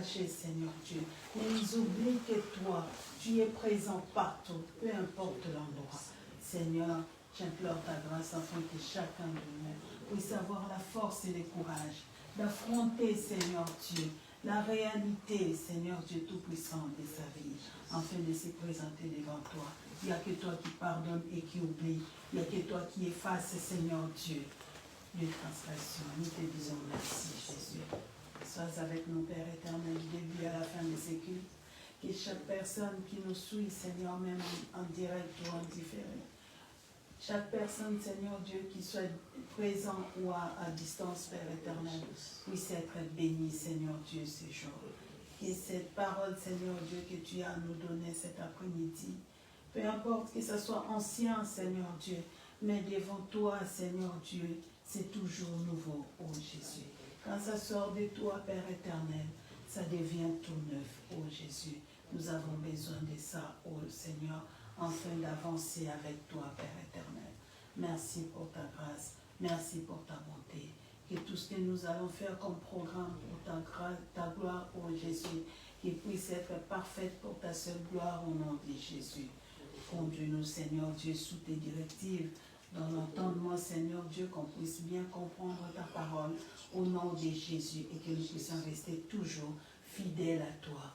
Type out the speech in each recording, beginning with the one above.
cachés, Seigneur Dieu. Mais ils oublient que toi, tu es présent partout, peu importe l'endroit. Seigneur, j'implore ta grâce afin que chacun de nous puisse avoir la force et le courage d'affronter, Seigneur Dieu, la réalité, Seigneur Dieu Tout-Puissant de sa vie, afin de se présenter devant toi. Il n'y a que toi qui pardonne et qui oublie. Il n'y a que toi qui efface, Seigneur Dieu, les transgressions. Nous te disons merci, Jésus. Sois avec nous, Père éternel, du début à la fin de ces cultes. Que chaque personne qui nous suit, Seigneur, même en direct ou en différé, chaque personne, Seigneur Dieu, qui soit présent ou à distance, Père éternel, puisse être béni, Seigneur Dieu, ces jours. Que cette parole, Seigneur Dieu, que tu as à nous donner cet après-midi, peu importe que ce soit ancien, Seigneur Dieu, mais devant toi, Seigneur Dieu, c'est toujours nouveau, oh Jésus. Quand ça sort de toi, Père éternel, ça devient tout neuf, oh Jésus. Nous avons besoin de ça, oh Seigneur, afin d'avancer avec toi, Père éternel. Merci pour ta grâce, merci pour ta bonté. Que tout ce que nous allons faire comme programme pour ta gloire, oh Jésus, qu'il puisse être parfaite pour ta seule gloire au nom de Jésus. Conduis-nous, Seigneur Dieu, sous tes directives, dans l'entendement, Seigneur Dieu, qu'on puisse bien comprendre ta parole au nom de Jésus et que nous puissions rester toujours fidèles à toi,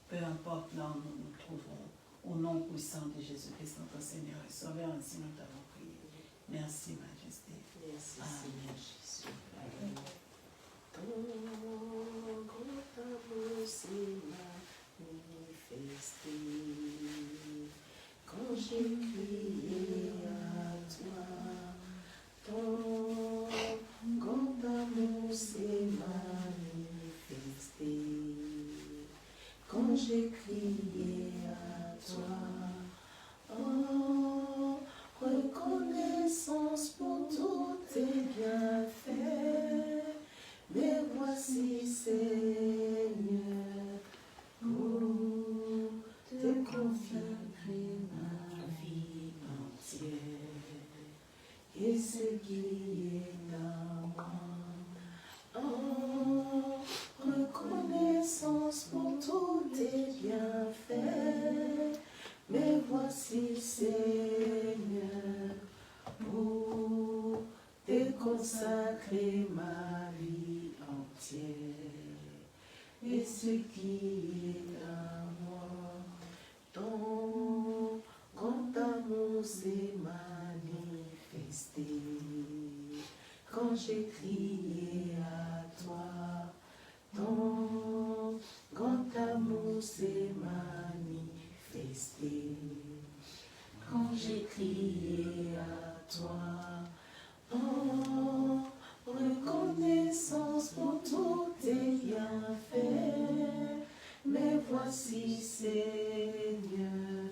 peu importe là où nous nous trouvons. Au nom puissant de Jésus-Christ, notre Seigneur et Sauveur, ainsi nous t'avons prié. Merci, Majesté. Merci, Amen. Jésus. Amen. Ton grand amour s'est manifesté quand j'ai crié à toi. Ton grand amour s'est manifesté quand j'ai crié à toi. Oh, reconnaissance pour tous tes bienfaits. Mais voici, Seigneur, pour te confier ma vie entière et ce qui est à moi. Oh, reconnaissance pour tous tes bienfaits. Mais voici, Seigneur, pour te consacrer ma vie entière et ce qui est à moi. Ton grand amour s'est manifesté quand j'ai crié à toi. Ton grand amour s'est manifesté quand j'ai crié à toi. Oh, reconnaissance pour tous tes bienfaits. Mais voici, Seigneur,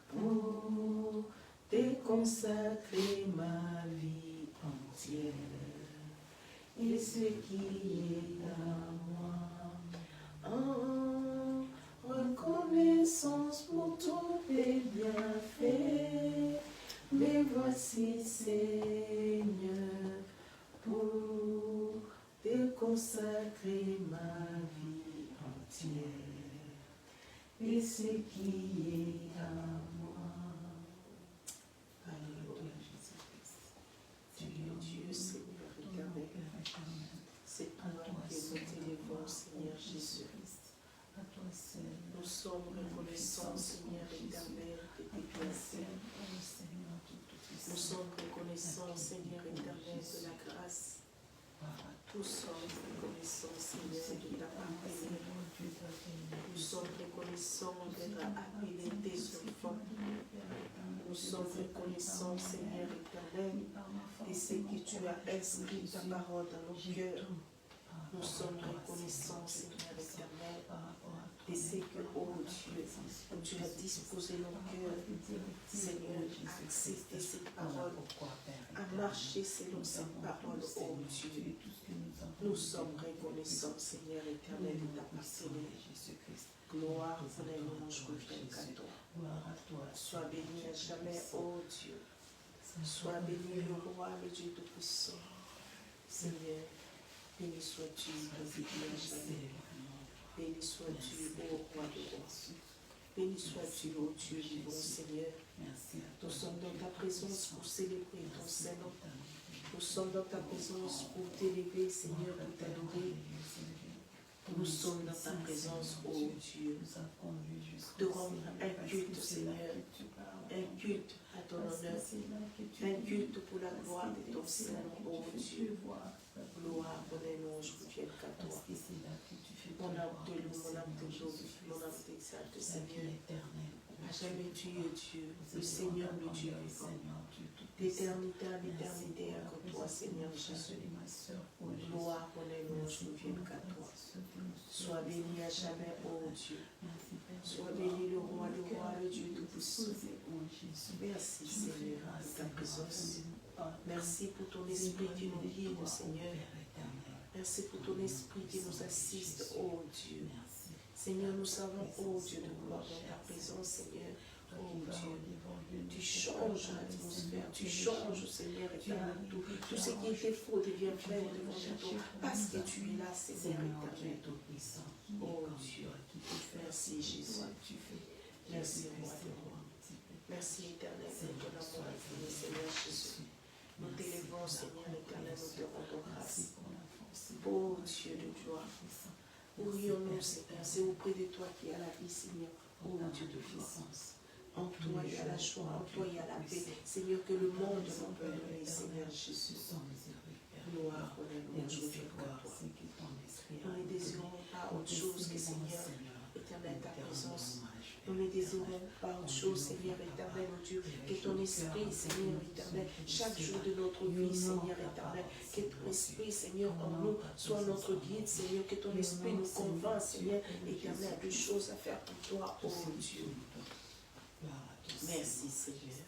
pour te consacrer ma vie entière et ce qui est à moi. Oh, reconnaissance pour tous tes bienfaits. Mais voici, Seigneur, pour te consacrer ma vie entière et ce qui est à moi. Alléluia, Jésus-Christ. Seigneur Dieu, Seigneur éternel, c'est à toi que nous t'élevons, Seigneur Jésus-Christ. Nous sommes reconnaissants, Seigneur éternel, de tes bienfaits. Nous sommes reconnaissants, Seigneur éternel, de la grâce. Nous sommes reconnaissants, Seigneur, de ta parole. Nous sommes reconnaissants d'être appelés tes enfants. Nous sommes reconnaissants, Seigneur éternel, de ce que tu as inscrit ta parole dans nos cœurs. Nous sommes reconnaissants, Seigneur éternel, de ce que, oh Dieu, tu as disposé nos cœurs, Seigneur, à accepter cette parole, à marcher selon cette parole, oh Dieu. Nous sommes reconnaissants, Seigneur éternel, de ta parole. Gloire, honneur et louange reviennent qu'à toi. Sois béni à jamais, oh Dieu. Sois béni le roi, le Dieu Tout-Puissant. Seigneur, béni sois-tu, à jamais. Béni sois-tu, ô roi de roi. Béni sois-tu, ô Dieu vivant, Seigneur. Nous sommes dans ta présence pour célébrer ton Saint-Nom. Nous sommes dans ta présence pour t'élever, Seigneur, pour t'adorer. Nous sommes dans ta présence, ô Dieu, de rendre un culte, Seigneur, un culte à ton honneur, un culte pour la gloire de ton Saint-Nom, ô Dieu. Gloire, honneur, louange reviennent qu'à toi. Mon âme te loue, mon âme te glorifie, mon âme t'exalte, Seigneur. À jamais tu es Dieu, le Seigneur, le Dieu vivant. D'éternité en éternité, à toi, Seigneur Jésus. Gloire, honneur, louange reviennent qu'à toi. Sois béni à jamais, ô Dieu. Sois béni le roi, le Dieu tout-puissant. Merci, Seigneur, de ta présence. Merci pour ton esprit qui nous guide, Seigneur. Merci pour ton esprit qui nous assiste, ô Dieu. Seigneur, nous savons, ô Dieu, de gloire dans ta présence, Seigneur. Oh Dieu, tu changes l'atmosphère, tu changes, Seigneur, éternel, tout ce qui était faux devient vrai devant toi, parce que tu es là, Seigneur, éternel. Oh Dieu, merci Jésus, merci roi de roi, merci éternel pour ton amour infini, Seigneur Jésus. Nous t'élevons, Seigneur éternel, nous te rendons grâce. Oh Dieu de gloire, ouvrions-nous, Seigneur, c'est auprès de toi qu'il y a la vie, Seigneur. Oh Dieu de puissance. En toi il y a la joie, en toi il y a la paix. Seigneur, que le monde n'en peut donner, Seigneur Jésus. Gloire, honneur, louange reviennent qu'à toi. Nous ne désirons pas autre chose que, Seigneur, éternel, ta présence. Nous ne désirons pas autre chose, Seigneur éternel, oh Dieu, que ton esprit, Seigneur éternel, chaque jour de notre vie, Seigneur éternel, que ton esprit, Seigneur, en nous, soit notre guide, Seigneur, que ton esprit nous convainc, Seigneur éternel, de choses à faire pour toi, oh Dieu. Merci, Seigneur.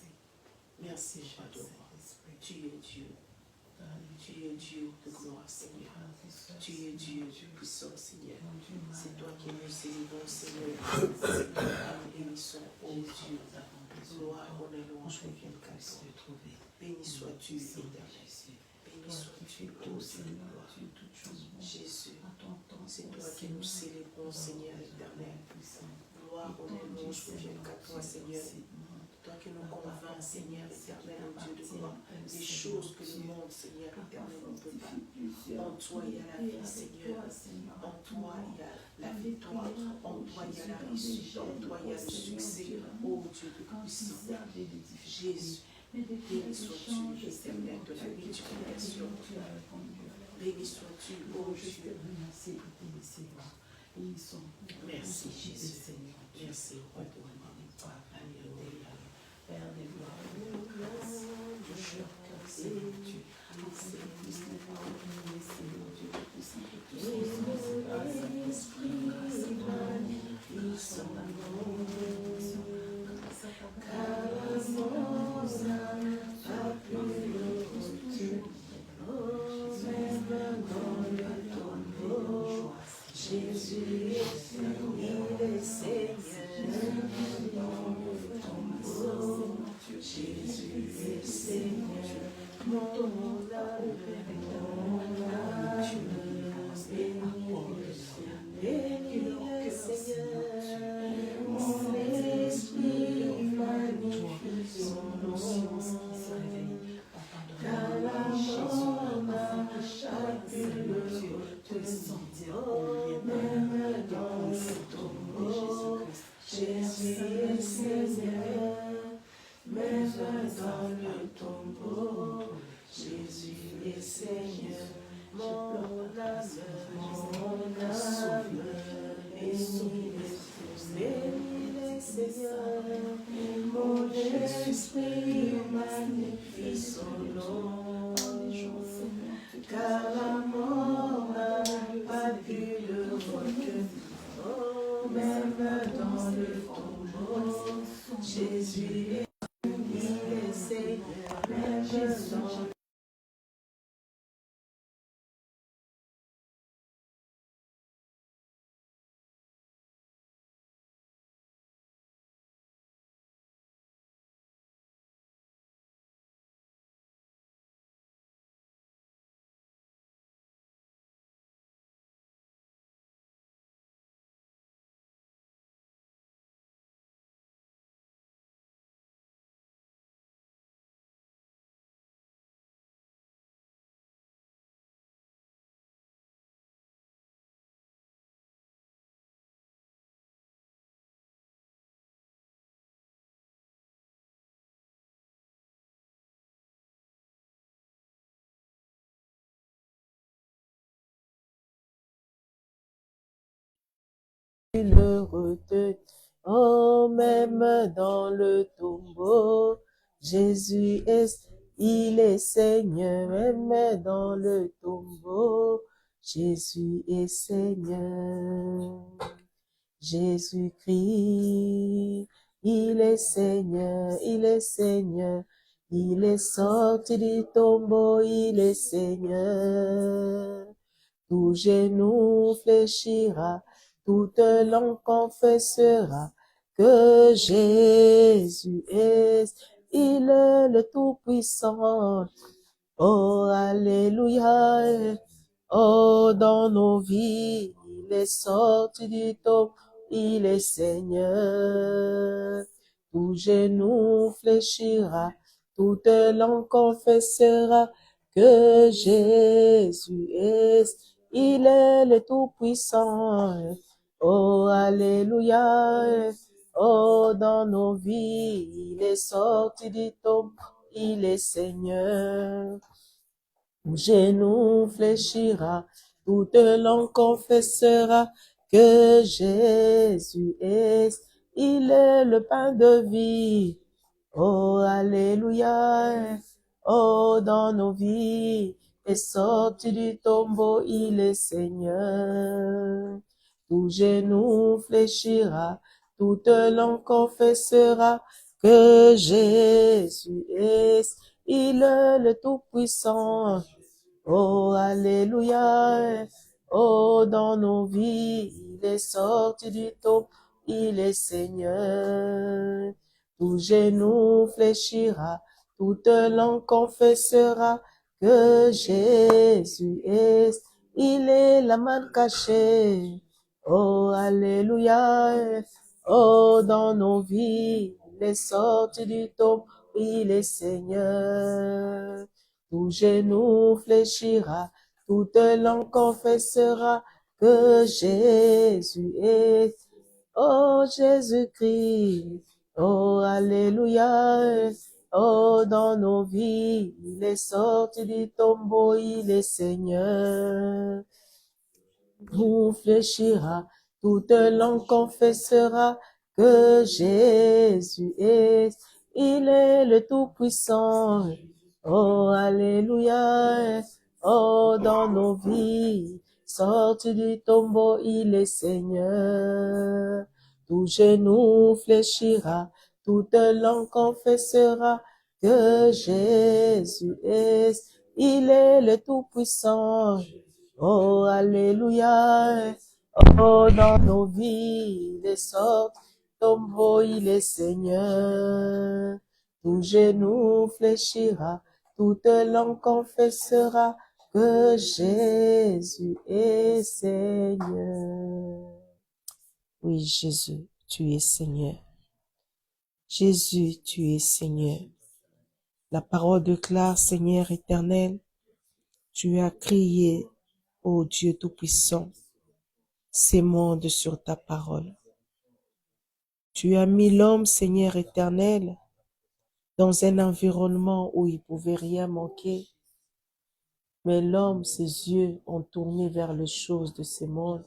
Merci, roi de roi. Tu es Dieu. Tu es Dieu de gloire, Seigneur. Tu es Dieu puissant, Seigneur. C'est toi qui nous élevons, Seigneur. C'est toi qui nous bénissons, ô Dieu. Gloire, honneur, louange reviennent qu'à toi. Béni sois-tu, éternel. Béni sois-tu, ô Dieu de gloire. Jésus, c'est toi qui nous célébrons, Seigneur éternel. Gloire, honneur, louange reviennent qu'à toi, Seigneur. Toi qui nous convainc, Seigneur éternel, ô Dieu de gloire, des choses que le monde, Seigneur éternel, ne peut pas. En toi, il y a la vie, Seigneur. En toi, il y a la victoire. En toi, il y a la réussite. En toi, il y a le succès. Ô Dieu de puissant. Jésus, béni sois-tu, éternel de la multiplication. Béni sois-tu, ô Dieu. Merci, Jésus. Merci, roi de roi. Alléluia. Père des gloires, Seigneur Dieu, Jésus, il est Seigneur. Jésus est Seigneur, mon âme, béni le Seigneur, mon esprit magnifie son nom, car la mort n'a pas pu le retenir, même dans le tombeau, Jésus est Seigneur. Même dans le tombeau, Jésus est Seigneur, mon âme, béni le Seigneur, mon esprit magnifie son nom, car la mort n'a pas pu le retenir, même dans le tombeau, Jésus est Seigneur, même dans le retenu. Oh, même dans le tombeau, Jésus est, il est Seigneur, même dans le tombeau, Jésus est Seigneur. Jésus-Christ, il est Seigneur, il est Seigneur. Il est sorti du tombeau, il est Seigneur. Tout genou fléchira, toute langue confessera que Jésus est, il est le Tout-Puissant. Oh, alléluia. Oh, dans nos vies, il est sorti du tombeau, il est Seigneur. Tout genou fléchira, toute langue confessera que Jésus est, il est le Tout-Puissant. Oh, alléluia. Oh, dans nos vies, il est sorti du tombeau, il est Seigneur. Tout genou fléchira, toute langue confessera que Jésus est, il est le pain de vie. Oh, alléluia. Oh, dans nos vies, est sorti du tombeau, il est Seigneur. Tout genou fléchira, toute langue confessera que Jésus est, il est le Tout-Puissant. Oh, alléluia. Oh, dans nos vies, il est sorti du tombeau, il est Seigneur. Tout genou fléchira, toute langue confessera que Jésus est, il est la manne cachée. Oh, alléluia. Oh, dans nos vies, il est sorti du tombeau, il est Seigneur. Tout genou fléchira, toute langue confessera que Jésus est. Oh, Jésus-Christ. Oh, alléluia. Oh, dans nos vies, il est sorti du tombeau, il est Seigneur. Tout fléchira, toute langue confessera que Jésus est, il est le Tout-Puissant. Oh, alléluia. Oh, dans nos vies, sorti du tombeau, il est Seigneur. Tout genou fléchira, toute langue confessera que Jésus est, il est le Tout-Puissant. Oh, alléluia. Oh, dans nos vies, il est sorti, tombeau, il est Seigneur. Tout genou fléchira, toute langue confessera que Jésus est Seigneur. Oui, Jésus, tu es Seigneur. Jésus, tu es Seigneur. La parole déclare, Seigneur éternel, tu as crié, ô Dieu Tout-Puissant, ces mondes sur ta parole. Tu as mis l'homme, Seigneur éternel, dans un environnement où il pouvait rien manquer. Mais l'homme, ses yeux ont tourné vers les choses de ce monde.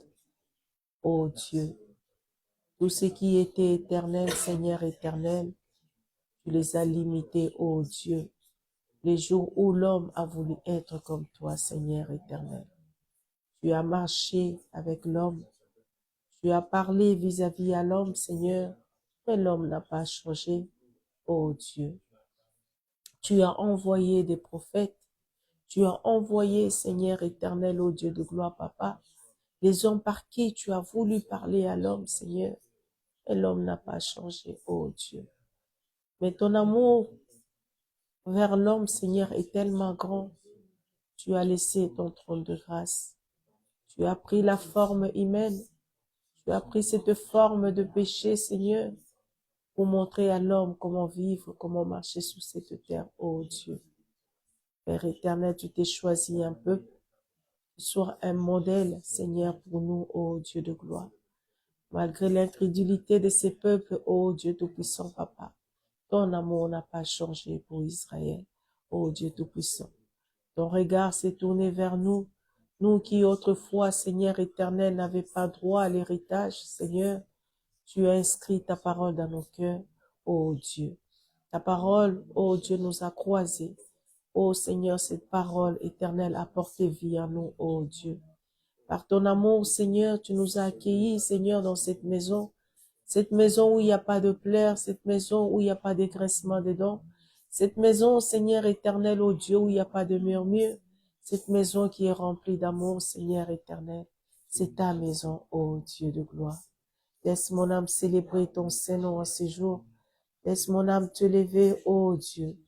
Ô Dieu, tout ce qui était éternel, Seigneur éternel, tu les as limités, ô Dieu, les jours où l'homme a voulu être comme toi, Seigneur éternel. Tu as marché avec l'homme. Tu as parlé vis-à-vis à l'homme, Seigneur, mais l'homme n'a pas changé, ô Dieu. Tu as envoyé des prophètes. Tu as envoyé, Seigneur éternel, ô Dieu de gloire, Papa, les hommes par qui tu as voulu parler à l'homme, Seigneur, et l'homme n'a pas changé, ô Dieu. Mais ton amour vers l'homme, Seigneur, est tellement grand. Tu as laissé ton trône de grâce. Tu as pris la forme humaine. Tu as pris cette forme de péché, Seigneur, pour montrer à l'homme comment vivre, comment marcher sur cette terre, ô Dieu. Père éternel, tu t'es choisi un peuple, tu sois un modèle, Seigneur, pour nous, ô Dieu de gloire. Malgré l'incrédulité de ces peuples, ô Dieu Tout-Puissant, Papa, ton amour n'a pas changé pour Israël, ô Dieu Tout-Puissant. Ton regard s'est tourné vers nous. Nous qui autrefois, Seigneur éternel, n'avions pas droit à l'héritage, Seigneur, tu as inscrit ta parole dans nos cœurs, ô Dieu. Ta parole, ô Dieu, nous a croisés. Ô Seigneur, cette parole éternelle a porté vie en nous, ô Dieu. Par ton amour, Seigneur, tu nous as accueillis, Seigneur, dans cette maison où il n'y a pas de pleurs, cette maison où il n'y a pas d'égraissement de dents, cette maison, Seigneur éternel, ô Dieu, où il n'y a pas de murmure, cette maison qui est remplie d'amour, Seigneur éternel, c'est ta maison, ô Dieu de gloire. Laisse mon âme célébrer ton Saint-Nom en ce jour. Laisse mon âme te lever, ô Dieu,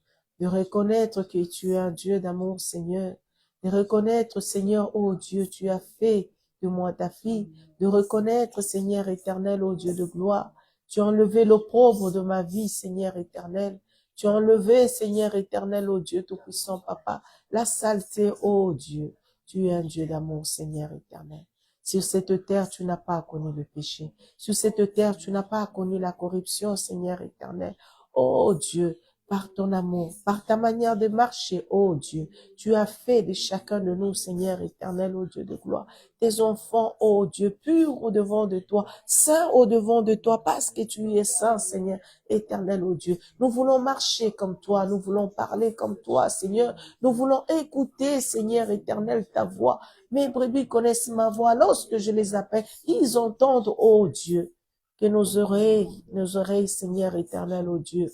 de reconnaître que tu es un Dieu d'amour, Seigneur, de reconnaître, Seigneur, ô Dieu, tu as fait de moi ta fille, de reconnaître, Seigneur éternel, ô Dieu de gloire, tu as enlevé l'opprobre de ma vie, Seigneur éternel, tu as enlevé, Seigneur éternel, ô Dieu tout-puissant, Papa, la saleté, ô Dieu, tu es un Dieu d'amour, Seigneur éternel. Sur cette terre, tu n'as pas connu le péché. Sur cette terre, tu n'as pas connu la corruption, Seigneur éternel. Oh Dieu, par ton amour, par ta manière de marcher, oh Dieu, tu as fait de chacun de nous, Seigneur éternel, oh Dieu de gloire, tes enfants, oh Dieu, purs au devant de toi, saints au devant de toi, parce que tu es saint, Seigneur éternel, oh Dieu. Nous voulons marcher comme toi, nous voulons parler comme toi, Seigneur. Nous voulons écouter, Seigneur éternel, ta voix. Mes brebis connaissent ma voix. Lorsque je les appelle, ils entendent, oh Dieu, que nos oreilles, Seigneur éternel, oh Dieu,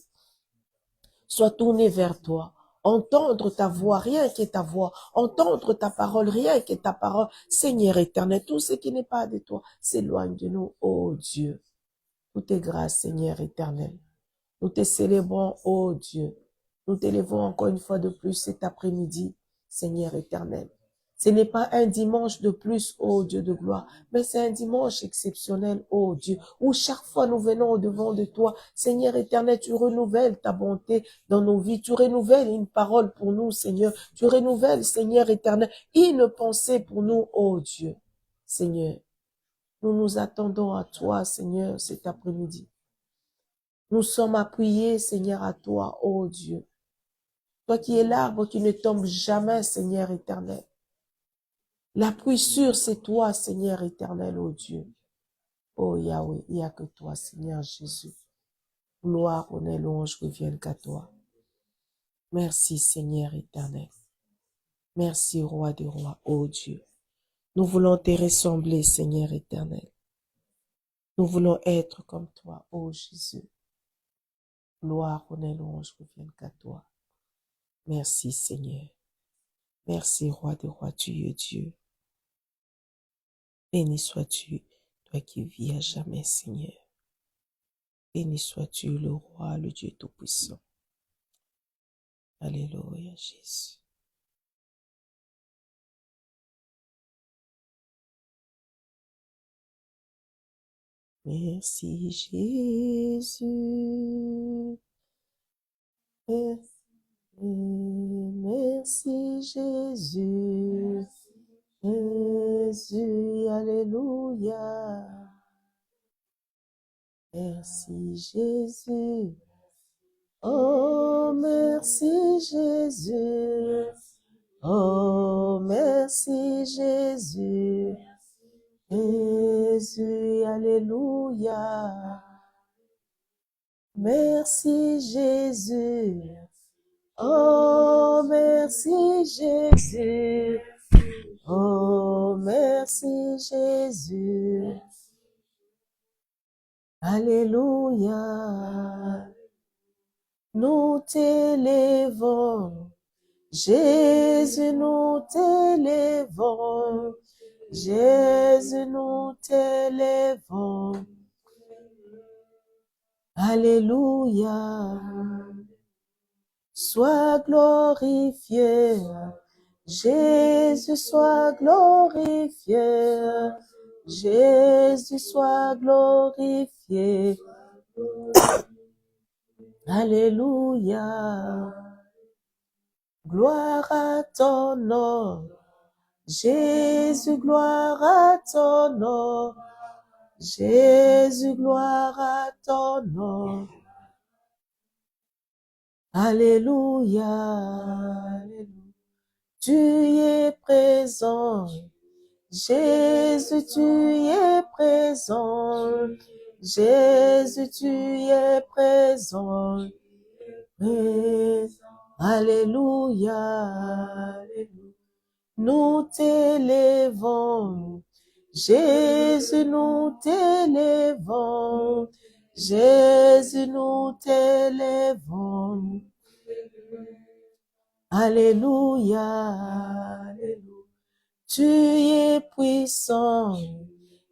soient tournées vers toi. Entendre ta voix, rien que ta voix. Entendre ta parole, rien que ta parole. Seigneur éternel, tout ce qui n'est pas de toi s'éloigne de nous, oh Dieu. Tout est grâce, Seigneur éternel. Nous te célébrons, oh Dieu. Nous t'élevons encore une fois de plus cet après-midi, Seigneur éternel. Ce n'est pas un dimanche de plus, oh Dieu de gloire, mais c'est un dimanche exceptionnel, oh Dieu, où chaque fois nous venons au devant de toi. Seigneur éternel, tu renouvelles ta bonté dans nos vies. Tu renouvelles une parole pour nous, Seigneur. Tu renouvelles, Seigneur éternel, une pensée pour nous, oh Dieu. Seigneur, nous nous attendons à toi, Seigneur, cet après-midi. Nous sommes appuyés, Seigneur, à toi, ô Dieu. Toi qui es l'arbre qui ne tombe jamais, Seigneur éternel. L'appui sûr, c'est toi, Seigneur éternel, ô Dieu. Oh Yahweh, il n'y a que toi, Seigneur Jésus. Gloire, honneur, louange reviennent qu'à toi. Merci, Seigneur éternel. Merci, Roi des rois, ô Dieu. Nous voulons te ressembler, Seigneur éternel. Nous voulons être comme toi, ô Jésus. Gloire, honneur, louange reviennent qu'à toi. Merci, Seigneur. Merci, Roi des rois, tu es Dieu. Béni sois-tu, toi qui vis à jamais, Seigneur. Béni sois-tu, le roi, le Dieu tout-puissant. Alléluia, Jésus. Merci, Jésus. Merci, Jésus. Jésus, alléluia. Merci, Jésus. Oh, merci, Jésus. Oh, merci, Jésus. Jésus, alléluia. Merci, Jésus. Oh, merci, Jésus. Oh, merci, Jésus. Alléluia. Nous t'élèvons. Jésus, nous t'élèvons. Jésus, nous t'élèvons. Alléluia. Sois glorifié. Jésus, sois glorifié. Jésus, sois glorifié. Alléluia. Gloire à ton nom. Jésus, gloire à ton nom. Jésus, gloire à ton nom. Alléluia. Tu es présent. Jésus, tu es présent. Jésus, tu es présent. Alléluia. Nous t'élèvons. Jésus, nous t'élèvons. Jésus, nous t'élèvons. Alléluia. Tu es puissant.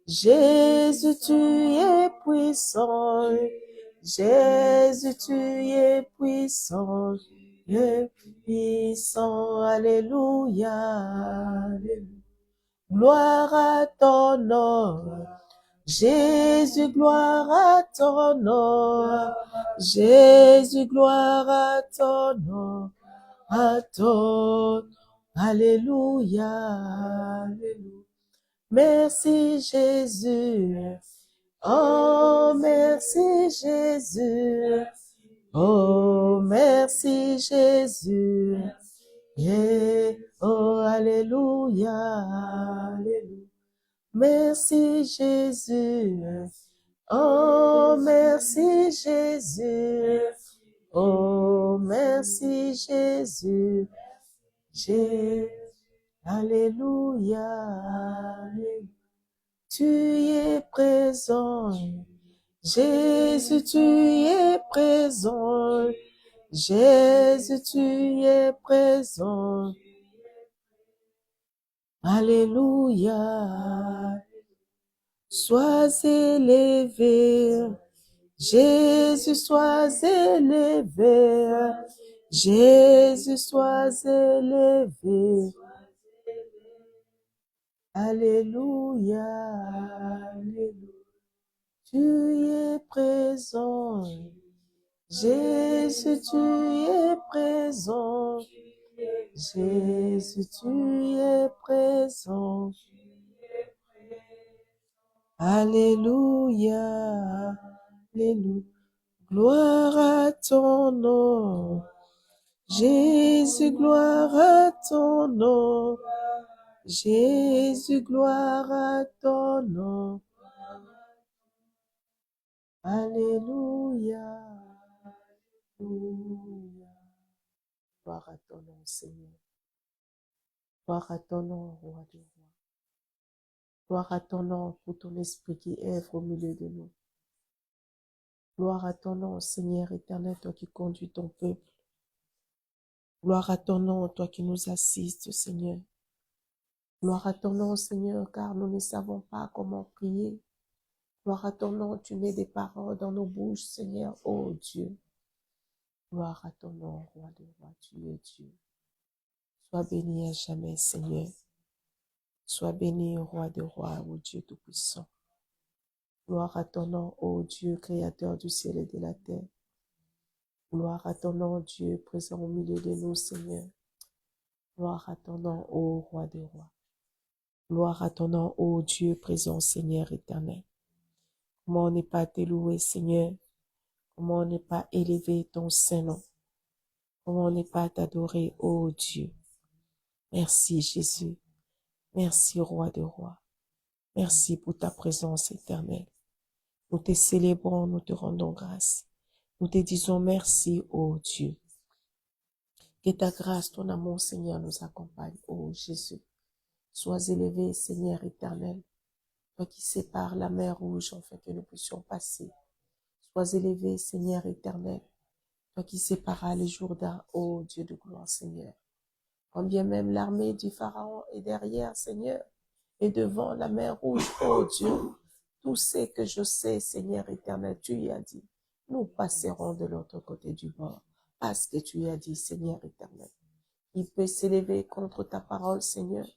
Jésus, tu es puissant. Jésus, tu es puissant. Tu es puissant. Alléluia. Gloire à ton nom. Jésus, gloire à ton nom. Jésus, gloire à ton nom. À ton. Alléluia. Merci Jésus. Oh, merci Jésus. Oh, merci Jésus. Yeah. Oh, alléluia. Alléluia. Merci Jésus. Oh, merci Jésus. Oh, merci Jésus. Alléluia. Tu es présent. Jésus, tu es présent. Jésus, tu es présent. Alléluia. Sois élevé. Jésus, sois élevé. Jésus, sois élevé. Alléluia. Tu es présent. Jésus, tu es présent. Jésus, tu es présent. Alléluia. Alléluia. Gloire à ton nom. Jésus, gloire à ton nom. Jésus, gloire à ton nom. Alléluia. Alléluia. Gloire à ton nom, Seigneur. Gloire à ton nom, Roi des rois. Gloire à ton nom pour ton esprit qui œuvre au milieu de nous. Gloire à ton nom, Seigneur éternel, toi qui conduis ton peuple. Gloire à ton nom, toi qui nous assistes, Seigneur. Gloire à ton nom, Seigneur, car nous ne savons pas comment prier. Gloire à ton nom, tu mets des paroles dans nos bouches, Seigneur, ô Dieu. Gloire à ton nom, Roi des rois, tu es Dieu. Sois béni à jamais, Seigneur. Sois béni, Roi des rois, ô Dieu tout-puissant. Gloire à ton nom, ô Dieu, créateur du ciel et de la terre. Gloire à ton nom, Dieu, présent au milieu de nous, Seigneur. Gloire à ton nom, ô Roi des rois. Gloire à ton nom, ô Dieu, présent, Seigneur éternel. Comment on n'est pas te louer, Seigneur? Comment on n'est pas élevé ton Saint-Nom? Comment on n'est pas t'adorer, ô Dieu? Merci, Jésus. Merci, Roi des rois. Merci pour ta présence éternelle. Nous te célébrons, nous te rendons grâce. Nous te disons merci, ô Dieu. Que ta grâce, ton amour, Seigneur, nous accompagne, ô Jésus. Sois élevé, Seigneur éternel, toi qui sépares la mer rouge afin que nous puissions passer. Sois élevé, Seigneur éternel, toi qui séparas le Jourdain, ô Dieu de gloire, Seigneur. Quand bien même l'armée du Pharaon est derrière, Seigneur, et devant la mer rouge, ô Dieu, tout ce que je sais, Seigneur éternel, tu y as dit, nous passerons de l'autre côté du bord, parce que tu y as dit, Seigneur éternel. Il peut s'élever contre ta parole, Seigneur,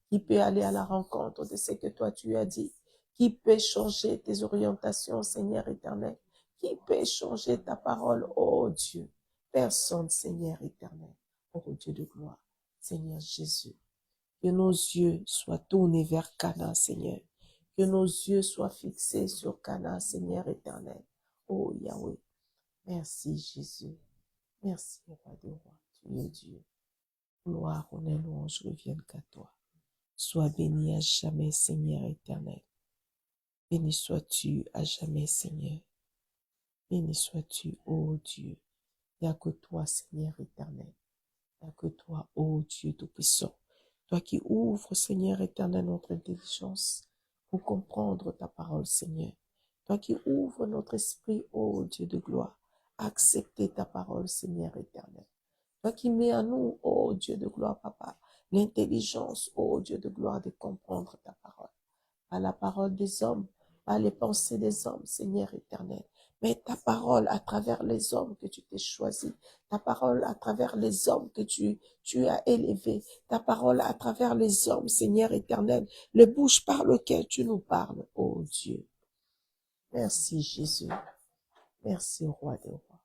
qui peut aller à la rencontre de ce que toi tu as dit, qui peut changer tes orientations, Seigneur éternel, qui peut changer ta parole, ô Dieu. Personne, Seigneur éternel, ô Dieu de gloire, Seigneur Jésus. Que nos yeux soient tournés vers Canaan, Seigneur. Que nos yeux soient fixés sur Canaan, Seigneur éternel. Oh Yahweh, merci Jésus. Merci, Roi des rois. Tu es Dieu. Gloire, honneur, louange reviennent qu'à toi. Sois béni à jamais, Seigneur éternel. Béni sois-tu à jamais, Seigneur. Béni sois-tu, ô Dieu. Il n'y a que toi, Seigneur éternel. Il n'y a que toi, ô Dieu Tout-Puissant. Toi qui ouvres, Seigneur éternel, notre intelligence pour comprendre ta parole, Seigneur. Toi qui ouvres notre esprit, ô Dieu de gloire, à accepter ta parole, Seigneur éternel. Toi qui mets à nous, ô Dieu de gloire, Papa, l'intelligence, ô Dieu de gloire, de comprendre ta parole. Pas la parole des hommes, pas les pensées des hommes, Seigneur éternel, mais ta parole à travers les hommes que tu t'es choisi, ta parole à travers les hommes que tu as élevés, ta parole à travers les hommes, Seigneur éternel, le bouche par lequel tu nous parles, ô Dieu. Merci Jésus, merci Roi des rois,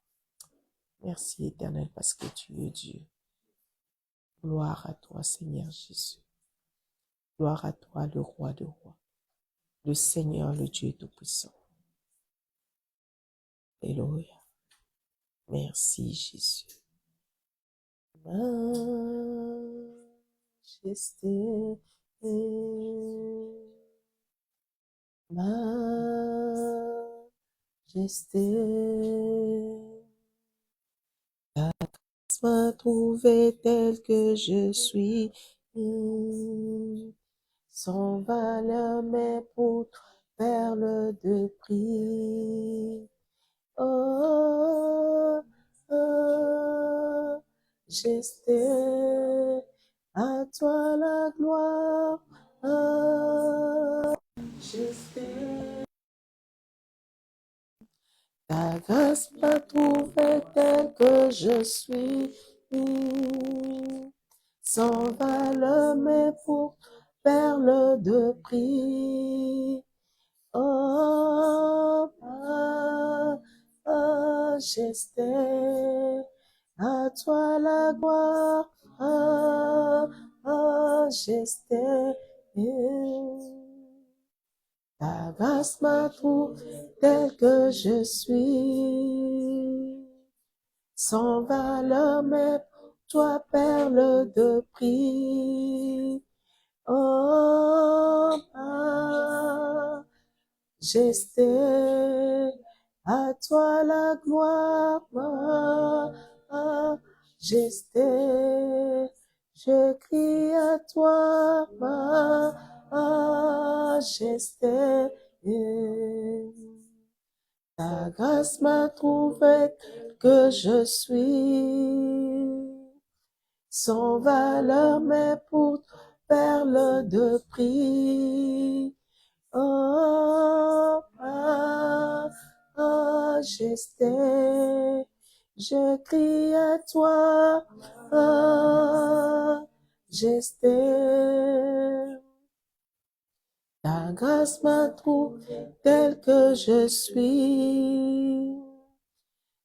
merci éternel parce que tu es Dieu. Gloire à toi Seigneur Jésus, gloire à toi le Roi des rois, le Seigneur, le Dieu Tout-Puissant. Alléluia. Merci Jésus. Majesté, majesté, ta grâce m'a trouvé tel que je suis, sans valeur mais pour toi, perle de prix. Oh, oh, majesté, à toi la gloire. Oh, majesté, ta grâce m'a trouvé tel que je suis, sans valeur mais pour perle de prix. Oh, majesté, à toi la gloire, majesté. Ta grâce m'a trouvé tel que je suis, sans valeur mais pour toi perle de prix. Oh, majesté, à toi la gloire, majesté, je crie à toi, majesté. Ta grâce m'a trouvé que je suis, sans valeur mais pour perle de prix. Oh, majesté, je crie à toi, majesté. Ta grâce m'a trouvé tel que je suis,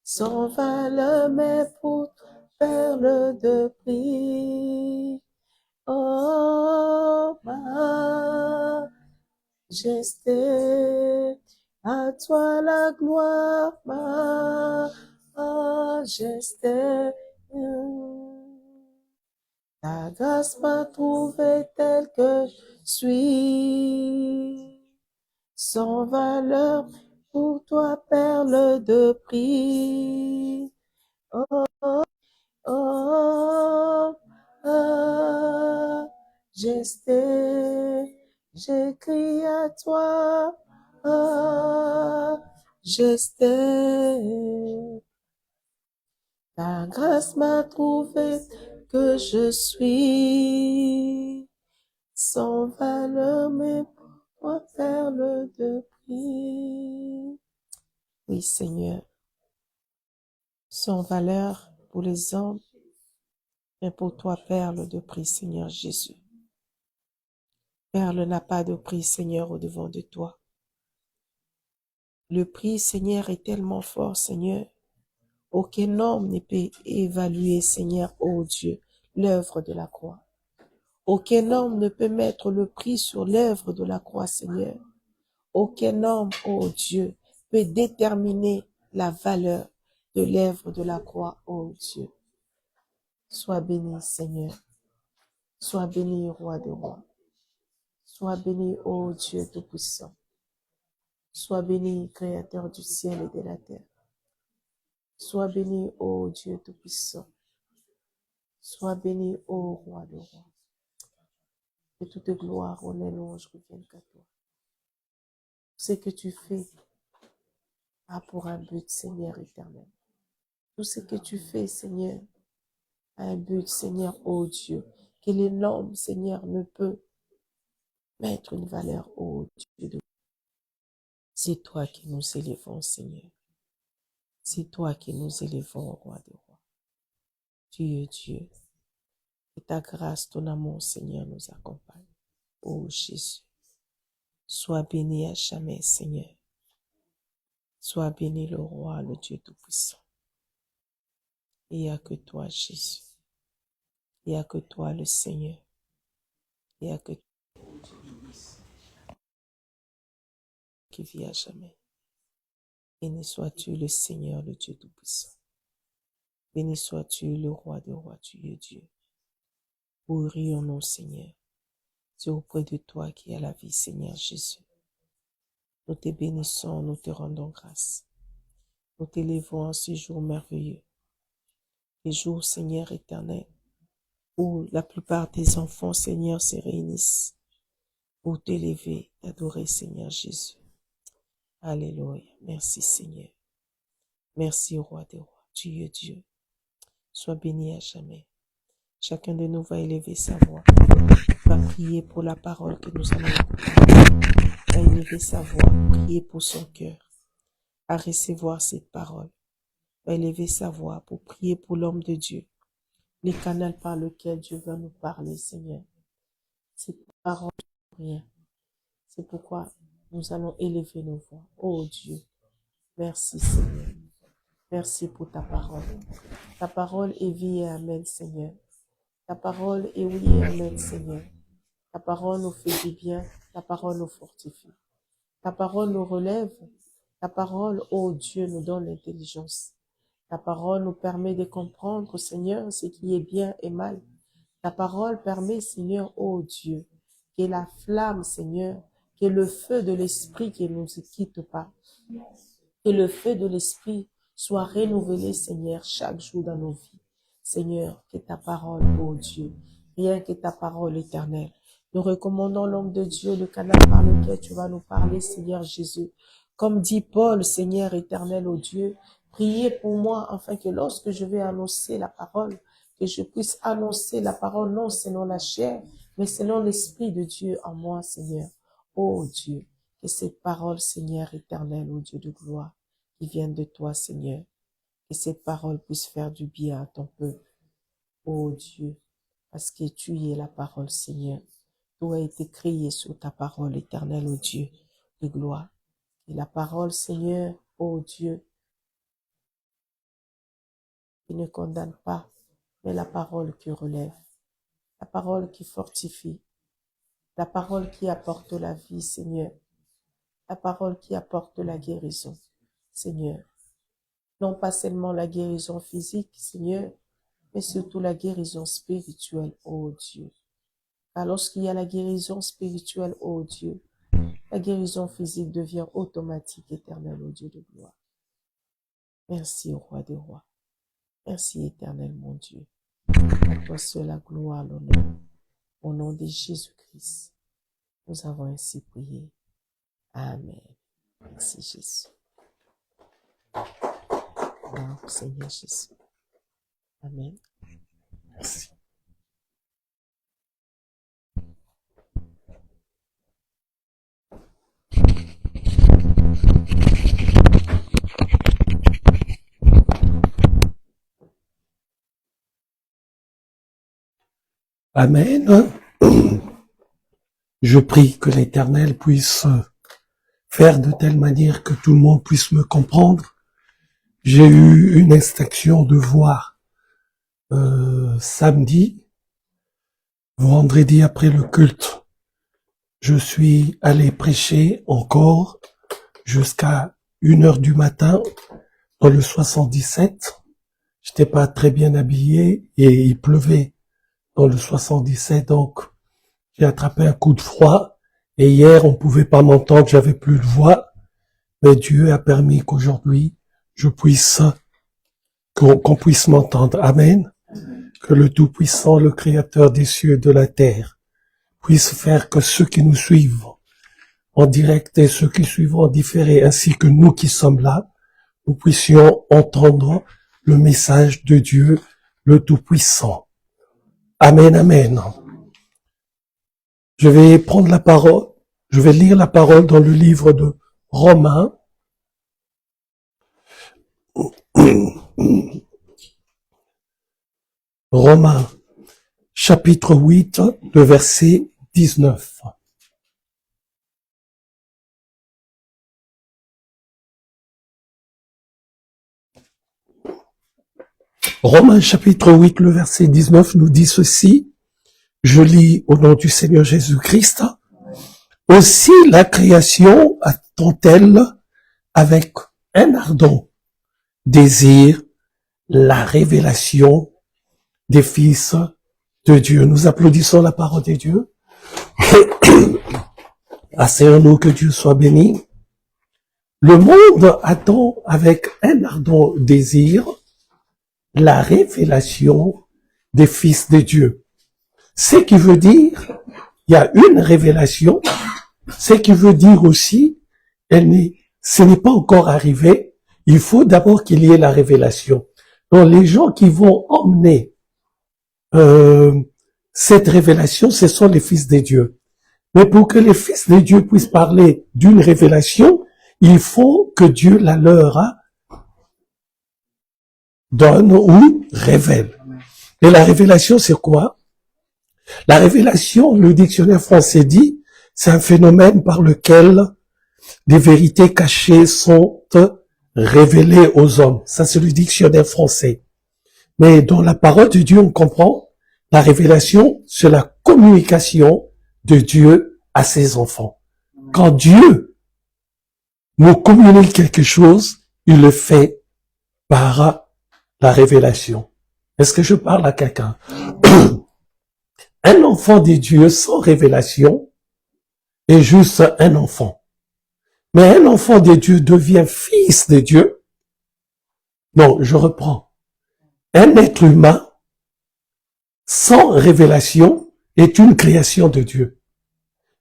sans valeur mais pour perle de prix. Oh, majesté, à toi la gloire, majesté. Ta grâce m'a trouvé tel que je suis, sans valeur pour toi perle de prix. Oh, oh, majesté, j'écris à toi, majesté. Ta grâce m'a trouvé que je suis, sans valeur mais pour toi perle de prix. Oui Seigneur, sans valeur pour les hommes, mais pour toi, perle de prix, Seigneur Jésus. Perle n'a pas de prix, Seigneur, au-devant de toi. Le prix, Seigneur, est tellement fort, Seigneur. Aucun homme ne peut évaluer, Seigneur, ô Dieu, l'œuvre de la croix. Aucun homme ne peut mettre le prix sur l'œuvre de la croix, Seigneur. Aucun homme, ô Dieu, peut déterminer la valeur de l'œuvre de la croix, ô Dieu. Sois béni, Seigneur. Sois béni, Roi des rois. Sois béni, ô Dieu Tout-Puissant. Sois béni, Créateur du ciel et de la terre. Sois béni, ô Dieu Tout-Puissant. Sois béni, ô Roi de rois. Que toute gloire, honneur, louange reviennent qu'à toi. Ce que tu fais a pour un but, Seigneur éternel. Tout ce que tu fais, Seigneur, a un but, Seigneur, ô Dieu, que l'homme, Seigneur, ne peut mettre une valeur, ô Dieu. C'est toi qui nous élevons, Seigneur. C'est toi qui nous élevons, Roi des rois. Tu es Dieu. Que ta grâce, ton amour, Seigneur, nous accompagne. Ô Jésus, sois béni à jamais, Seigneur. Sois béni le Roi, le Dieu Tout-Puissant. Il n'y a que toi, Jésus. Il n'y a que toi, le Seigneur. Il n'y a que toi qui vis à jamais. Béni sois-tu le Seigneur, le Dieu Tout-Puissant. Béni sois-tu le Roi des rois, tu es Dieu. Où rions-nous, Seigneur? C'est auprès de toi qui a la vie, Seigneur Jésus. Nous te bénissons, nous te rendons grâce. Nous t'élevons en ce jour merveilleux. Les jours, Seigneur éternel, où la plupart des enfants, Seigneur, se réunissent pour t'élever, t'adorer, Seigneur Jésus. Alléluia. Merci, Seigneur. Merci, Roi des rois. Tu es Dieu. Sois béni à jamais. Chacun de nous va élever sa voix, va prier pour la parole que nous allons écouter, va élever sa voix, prier pour son cœur, à recevoir cette parole, va élever sa voix pour prier pour l'homme de Dieu, les canaux par lesquels Dieu va nous parler, Seigneur. Cette parole n'est rien. C'est pourquoi nous allons élever nos voix. Oh Dieu, merci Seigneur. Merci pour ta parole. Ta parole est vie et amen, Seigneur. Ta parole est oui et amen, Seigneur. Ta parole nous fait du bien. Ta parole nous fortifie. Ta parole nous relève. Ta parole, oh Dieu, nous donne l'intelligence. Ta parole nous permet de comprendre, Seigneur, ce qui est bien et mal. Ta parole permet, Seigneur, oh Dieu, que la flamme, Seigneur, que le feu de l'Esprit qui ne nous quitte pas, que le feu de l'Esprit soit renouvelé, Seigneur, chaque jour dans nos vies. Seigneur, que ta parole, ô Dieu, rien que ta parole éternelle. Nous recommandons l'homme de Dieu, le canal par lequel tu vas nous parler, Seigneur Jésus. Comme dit Paul, Seigneur éternel, ô Dieu, priez pour moi afin que lorsque je vais annoncer la parole, que je puisse annoncer la parole non selon la chair, mais selon l'Esprit de Dieu en moi, Seigneur. Ô Dieu, que cette parole, Seigneur éternel, ô Dieu de gloire, qui vienne de toi, Seigneur, que cette parole puisse faire du bien à ton peuple. Ô Dieu, parce que tu es la parole, Seigneur. Tout a été créé sur ta parole éternelle, ô Dieu de gloire. Et la parole, Seigneur, ô Dieu, qui ne condamne pas, mais la parole qui relève, la parole qui fortifie, la parole qui apporte la vie, Seigneur, la parole qui apporte la guérison, Seigneur. Non pas seulement la guérison physique, Seigneur, mais surtout la guérison spirituelle, ô Dieu. Car lorsqu'il y a la guérison spirituelle, ô Dieu, la guérison physique devient automatique, éternelle, ô Dieu de gloire. Merci, ô Roi des rois. Merci, éternel, mon Dieu. À toi seul la gloire, l'honneur. Au nom de Jésus-Christ, nous avons ainsi prié. Amen. Merci, Jésus. Gloire au Seigneur Jésus. Amen. Merci. Amen. Je prie que l'Éternel puisse faire de telle manière que tout le monde puisse me comprendre. J'ai eu une instruction de voir samedi, vendredi après le culte. Je suis allé prêcher encore jusqu'à 1h du matin dans le 77. J'étais pas très bien habillé et il pleuvait dans le 77, donc j'ai attrapé un coup de froid Et hier, on pouvait pas m'entendre, j'avais plus de voix. Mais Dieu a permis qu'aujourd'hui, qu'on puisse m'entendre. Amen. Que le Tout-Puissant, le Créateur des cieux et de la terre, puisse faire que ceux qui nous suivent en direct et ceux qui suivront en différé, ainsi que nous qui sommes là, nous puissions entendre le message de Dieu, le Tout-Puissant. Amen, amen. Je vais prendre la parole, je vais lire la parole dans le livre de Romains. Romains, chapitre 8, le verset 19. Romains, chapitre 8, le verset 19 nous dit ceci. Je lis au nom du Seigneur Jésus-Christ. Aussi la création attend-elle avec un ardent désir la révélation des fils de Dieu. Nous applaudissons la parole de Dieu. Asseyons-nous, que Dieu soit béni. Le monde attend avec un ardent désir la révélation des fils de Dieu. Ce qui veut dire, il y a une révélation, ce qui veut dire aussi, ce n'est pas encore arrivé, il faut d'abord qu'il y ait la révélation. Donc les gens qui vont emmener cette révélation, ce sont les fils de Dieu. Mais pour que les fils de Dieu puissent parler d'une révélation, il faut que Dieu la leur donne ou révèle. Et la révélation, c'est quoi? La révélation, le dictionnaire français dit, c'est un phénomène par lequel des vérités cachées sont révélées aux hommes. Ça, c'est le dictionnaire français. Mais dans la parole de Dieu, on comprend, la révélation, c'est la communication de Dieu à ses enfants. Quand Dieu nous communique quelque chose, il le fait par la révélation. Est-ce que je parle à quelqu'un? Un enfant de Dieu sans révélation est juste un enfant. Mais un enfant de Dieu devient fils de Dieu. Non, je reprends. Un être humain sans révélation est une création de Dieu.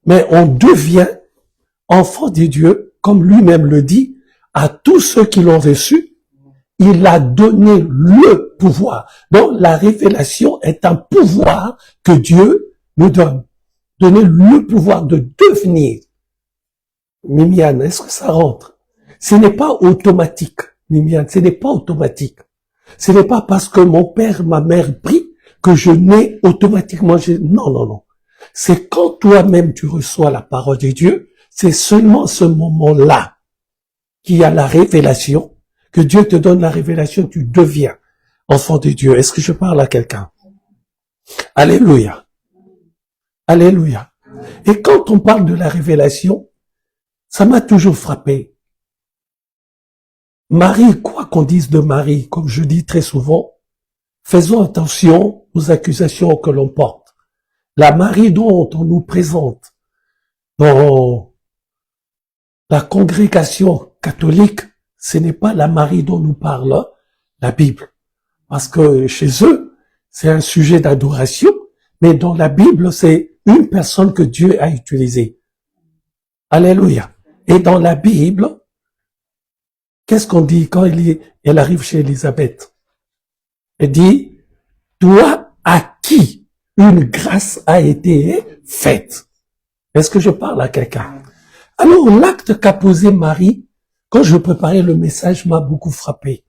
Mais on devient enfant de Dieu, comme lui-même le dit, à tous ceux qui l'ont reçu, il a donné le pouvoir. Donc la révélation est un pouvoir que Dieu nous donne. Donner le pouvoir de devenir. Mimiane, est-ce que ça rentre? Ce n'est pas automatique, Mimiane, ce n'est pas automatique. Ce n'est pas parce que mon père, ma mère prie que je nais automatiquement. Non, non, non. C'est quand toi-même tu reçois la parole de Dieu, c'est seulement ce moment-là qu'il y a la révélation, que Dieu te donne la révélation, tu deviens enfant de Dieu. Est-ce que je parle à quelqu'un? Alléluia. Alléluia. Et quand on parle de la révélation, ça m'a toujours frappé. Marie, quoi qu'on dise de Marie, comme je dis très souvent, faisons attention aux accusations que l'on porte. La Marie dont on nous présente dans la congrégation catholique, ce n'est pas la Marie dont nous parle la Bible. Parce que chez eux, c'est un sujet d'adoration, mais dans la Bible, c'est une personne que Dieu a utilisée. Alléluia. Et dans la Bible, qu'est-ce qu'on dit quand elle arrive chez Élisabeth? Elle dit, toi à qui une grâce a été faite. Est-ce que je parle à quelqu'un? Alors, l'acte qu'a posé Marie, quand je préparais le message, m'a beaucoup frappé.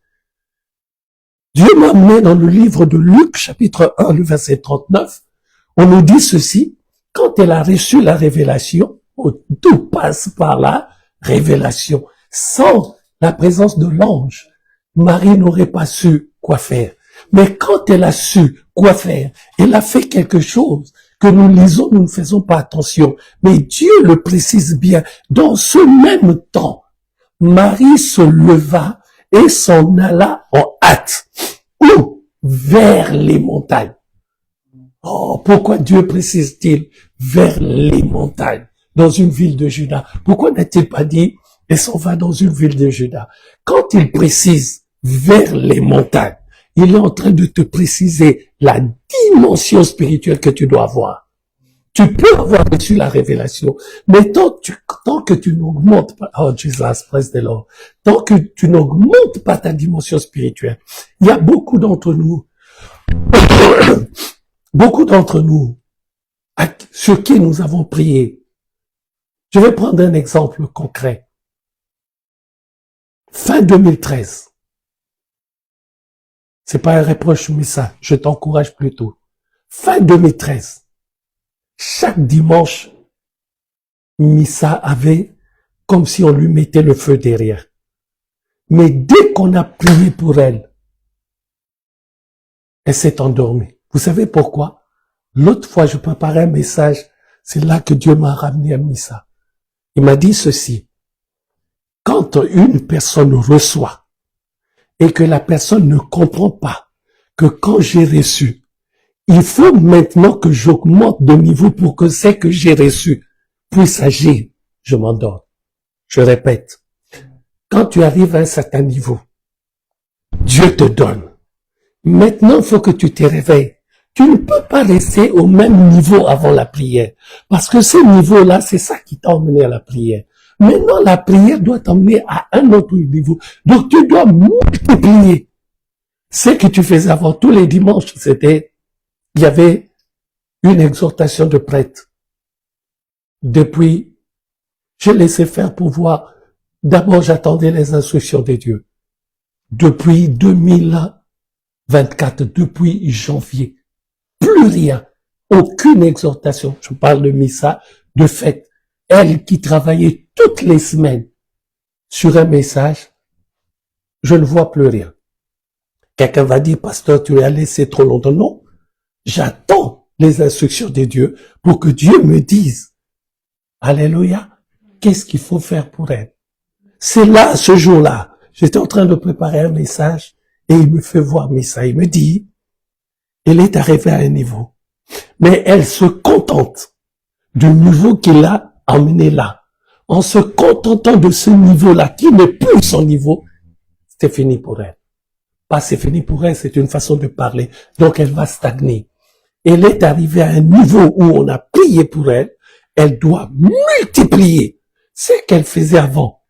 Dieu m'a amené dans le livre de Luc, chapitre 1, le verset 39. On nous dit ceci, quand elle a reçu la révélation, tout passe par la révélation. Sans la présence de l'ange, Marie n'aurait pas su quoi faire. Mais quand elle a su quoi faire, elle a fait quelque chose que nous lisons, nous ne faisons pas attention. Mais Dieu le précise bien. Dans ce même temps, Marie se leva et s'en alla en hâte. Où? Vers les montagnes. Oh, pourquoi Dieu précise-t-il vers les montagnes? dans une ville de Juda. Pourquoi n'a-t-il pas dit, et s'en va dans une ville de Juda? Quand il précise vers les montagnes, il est en train de te préciser la dimension spirituelle que tu dois avoir. Tu peux avoir reçu la révélation, mais tant que tu n'augmentes pas, oh Jesus, praise the Lord, tant que tu n'augmentes pas ta dimension spirituelle, il y a beaucoup d'entre nous, sur qui nous avons prié. Je vais prendre un exemple concret. Fin 2013. C'est pas un reproche, mais ça, je t'encourage plutôt. Fin 2013. Chaque dimanche, Missa avait comme si on lui mettait le feu derrière. Mais dès qu'on a prié pour elle, elle s'est endormie. Vous savez pourquoi? L'autre fois, je préparais un message, c'est là que Dieu m'a ramené à Missa. Il m'a dit ceci. Quand une personne reçoit et que la personne ne comprend pas que quand j'ai reçu, il faut maintenant que j'augmente de niveau pour que ce que j'ai reçu puisse agir. Je m'endors. Je répète. Quand tu arrives à un certain niveau, Dieu te donne. Maintenant, il faut que tu te réveilles. Tu ne peux pas rester au même niveau avant la prière. Parce que ce niveau-là, c'est ça qui t'a emmené à la prière. Maintenant, la prière doit t'emmener à un autre niveau. Donc, tu dois multiplier. Ce que tu faisais avant tous les dimanches, il y avait une exhortation de prêtre. Depuis, je laissais faire pour voir. D'abord, j'attendais les instructions de Dieu. Depuis 2024, depuis janvier, plus rien. Aucune exhortation. Je parle de Missa, de fait. Elle qui travaillait toutes les semaines sur un message, je ne vois plus rien. Quelqu'un va dire, pasteur, tu as laissé trop longtemps. Non. J'attends les instructions de Dieu pour que Dieu me dise, alléluia, qu'est-ce qu'il faut faire pour elle. C'est là, ce jour-là, j'étais en train de préparer un message et il me fait voir ça. Il me dit, elle est arrivée à un niveau, mais elle se contente du niveau qu'il a emmené là. En se contentant de ce niveau-là, qui n'est plus son niveau, c'est fini pour elle. Pas c'est fini pour elle, c'est une façon de parler. Donc elle va stagner. Elle est arrivée à un niveau où on a prié pour elle, elle doit multiplier ce qu'elle faisait avant.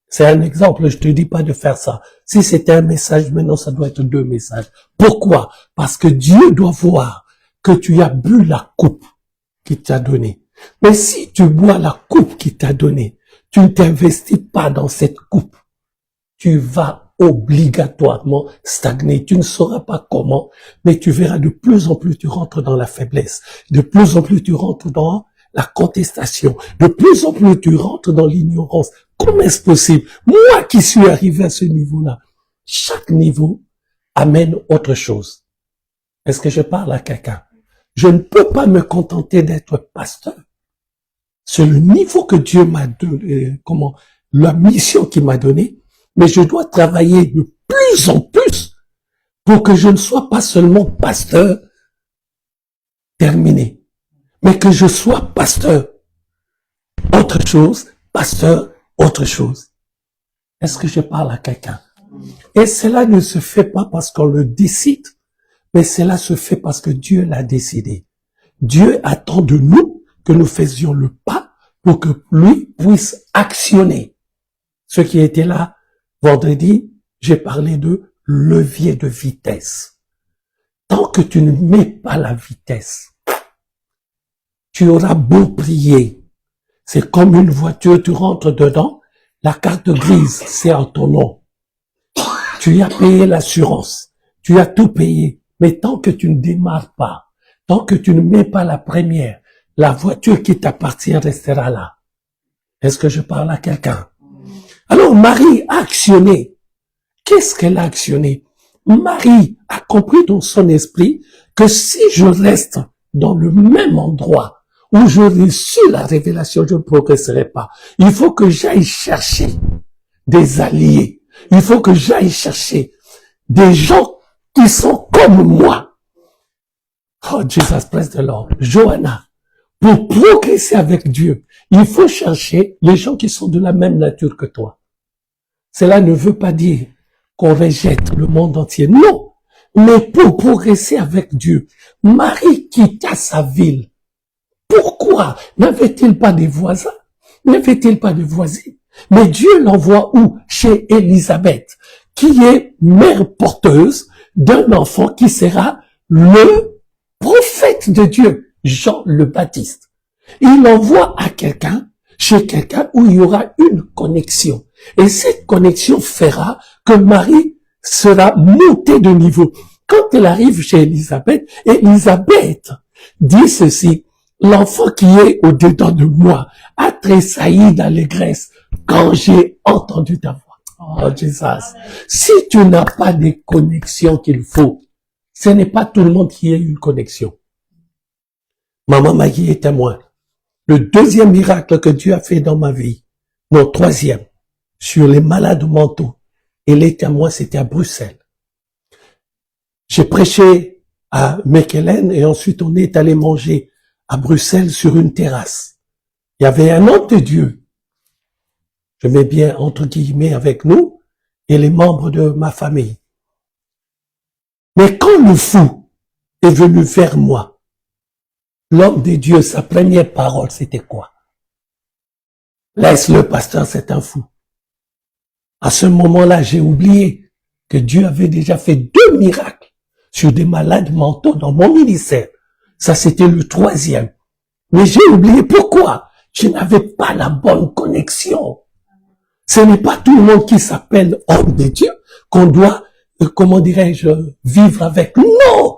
C'est un exemple, je te dis pas de faire ça. Si c'était un message, maintenant ça doit être 2 messages. Pourquoi? Parce que Dieu doit voir que tu as bu la coupe qu'il t'a donnée. Mais si tu bois la coupe qu'il t'a donnée, tu ne t'investis pas dans cette coupe, tu vas obligatoirement stagner. Tu ne sauras pas comment, mais tu verras de plus en plus tu rentres dans la faiblesse. De plus en plus tu rentres dans la contestation. De plus en plus tu rentres dans l'ignorance. Comment est-ce possible? Moi qui suis arrivé à ce niveau-là, chaque niveau amène autre chose. Est-ce que je parle à quelqu'un? Je ne peux pas me contenter d'être pasteur. C'est le niveau que Dieu m'a donné, la mission qu'il m'a donnée, mais je dois travailler de plus en plus pour que je ne sois pas seulement pasteur terminé, mais que je sois pasteur autre chose, pasteur autre chose. Est-ce que je parle à quelqu'un? Et cela ne se fait pas parce qu'on le décide, mais cela se fait parce que Dieu l'a décidé. Dieu attend de nous que nous faisions le pas pour que lui puisse actionner. Ceux qui étaient là vendredi, j'ai parlé de levier de vitesse. Tant que tu ne mets pas la vitesse, tu auras beau prier. C'est comme une voiture, tu rentres dedans, la carte grise, c'est en ton nom. Tu as payé l'assurance, tu as tout payé, mais tant que tu ne démarres pas, tant que tu ne mets pas la première, la voiture qui t'appartient restera là. Est-ce que je parle à quelqu'un? Alors Marie a actionné. Qu'est-ce qu'elle a actionné? Marie a compris dans son esprit que si je reste dans le même endroit où je reçu la révélation, je ne progresserai pas. Il faut que j'aille chercher des alliés. Il faut que j'aille chercher des gens qui sont comme moi. Oh, Jesus, praise the Lord. Johanna, Pour progresser avec Dieu, il faut chercher les gens qui sont de la même nature que toi. Cela ne veut pas dire qu'on rejette le monde entier. Non. Mais pour progresser avec Dieu, Marie quitta sa ville. Pourquoi? N'avait-il pas des voisins? N'avait-il pas de voisines? Mais Dieu l'envoie où? Chez Élisabeth, qui est mère porteuse d'un enfant qui sera le prophète de Dieu, Jean le Baptiste. Il l'envoie à quelqu'un, chez quelqu'un où il y aura une connexion. Et cette connexion fera que Marie sera montée de niveau. Quand elle arrive chez Élisabeth, Élisabeth dit ceci: l'enfant qui est au-dedans de moi a tressailli d'allégresse quand j'ai entendu ta voix. Oh, Jesus. Si tu n'as pas des connexions qu'il faut, ce n'est pas tout le monde qui a une connexion. Maman Maggie est témoin. Le deuxième miracle que Dieu a fait dans ma vie, non, troisième, sur les malades mentaux, et les témoins, c'était à Bruxelles. J'ai prêché à Mechelen et ensuite on est allé manger à Bruxelles sur une terrasse. Il y avait un homme de Dieu, je mets bien entre guillemets avec nous, et les membres de ma famille. Mais quand le fou est venu vers moi, l'homme de Dieu, sa première parole, c'était quoi? Laisse-le, pasteur, c'est un fou. À ce moment-là, j'ai oublié que Dieu avait déjà fait 2 miracles sur des malades mentaux dans mon ministère. Ça, c'était le 3e. Mais j'ai oublié pourquoi. Je n'avais pas la bonne connexion. Ce n'est pas tout le monde qui s'appelle homme de Dieu qu'on doit, comment dirais-je, vivre avec. Non!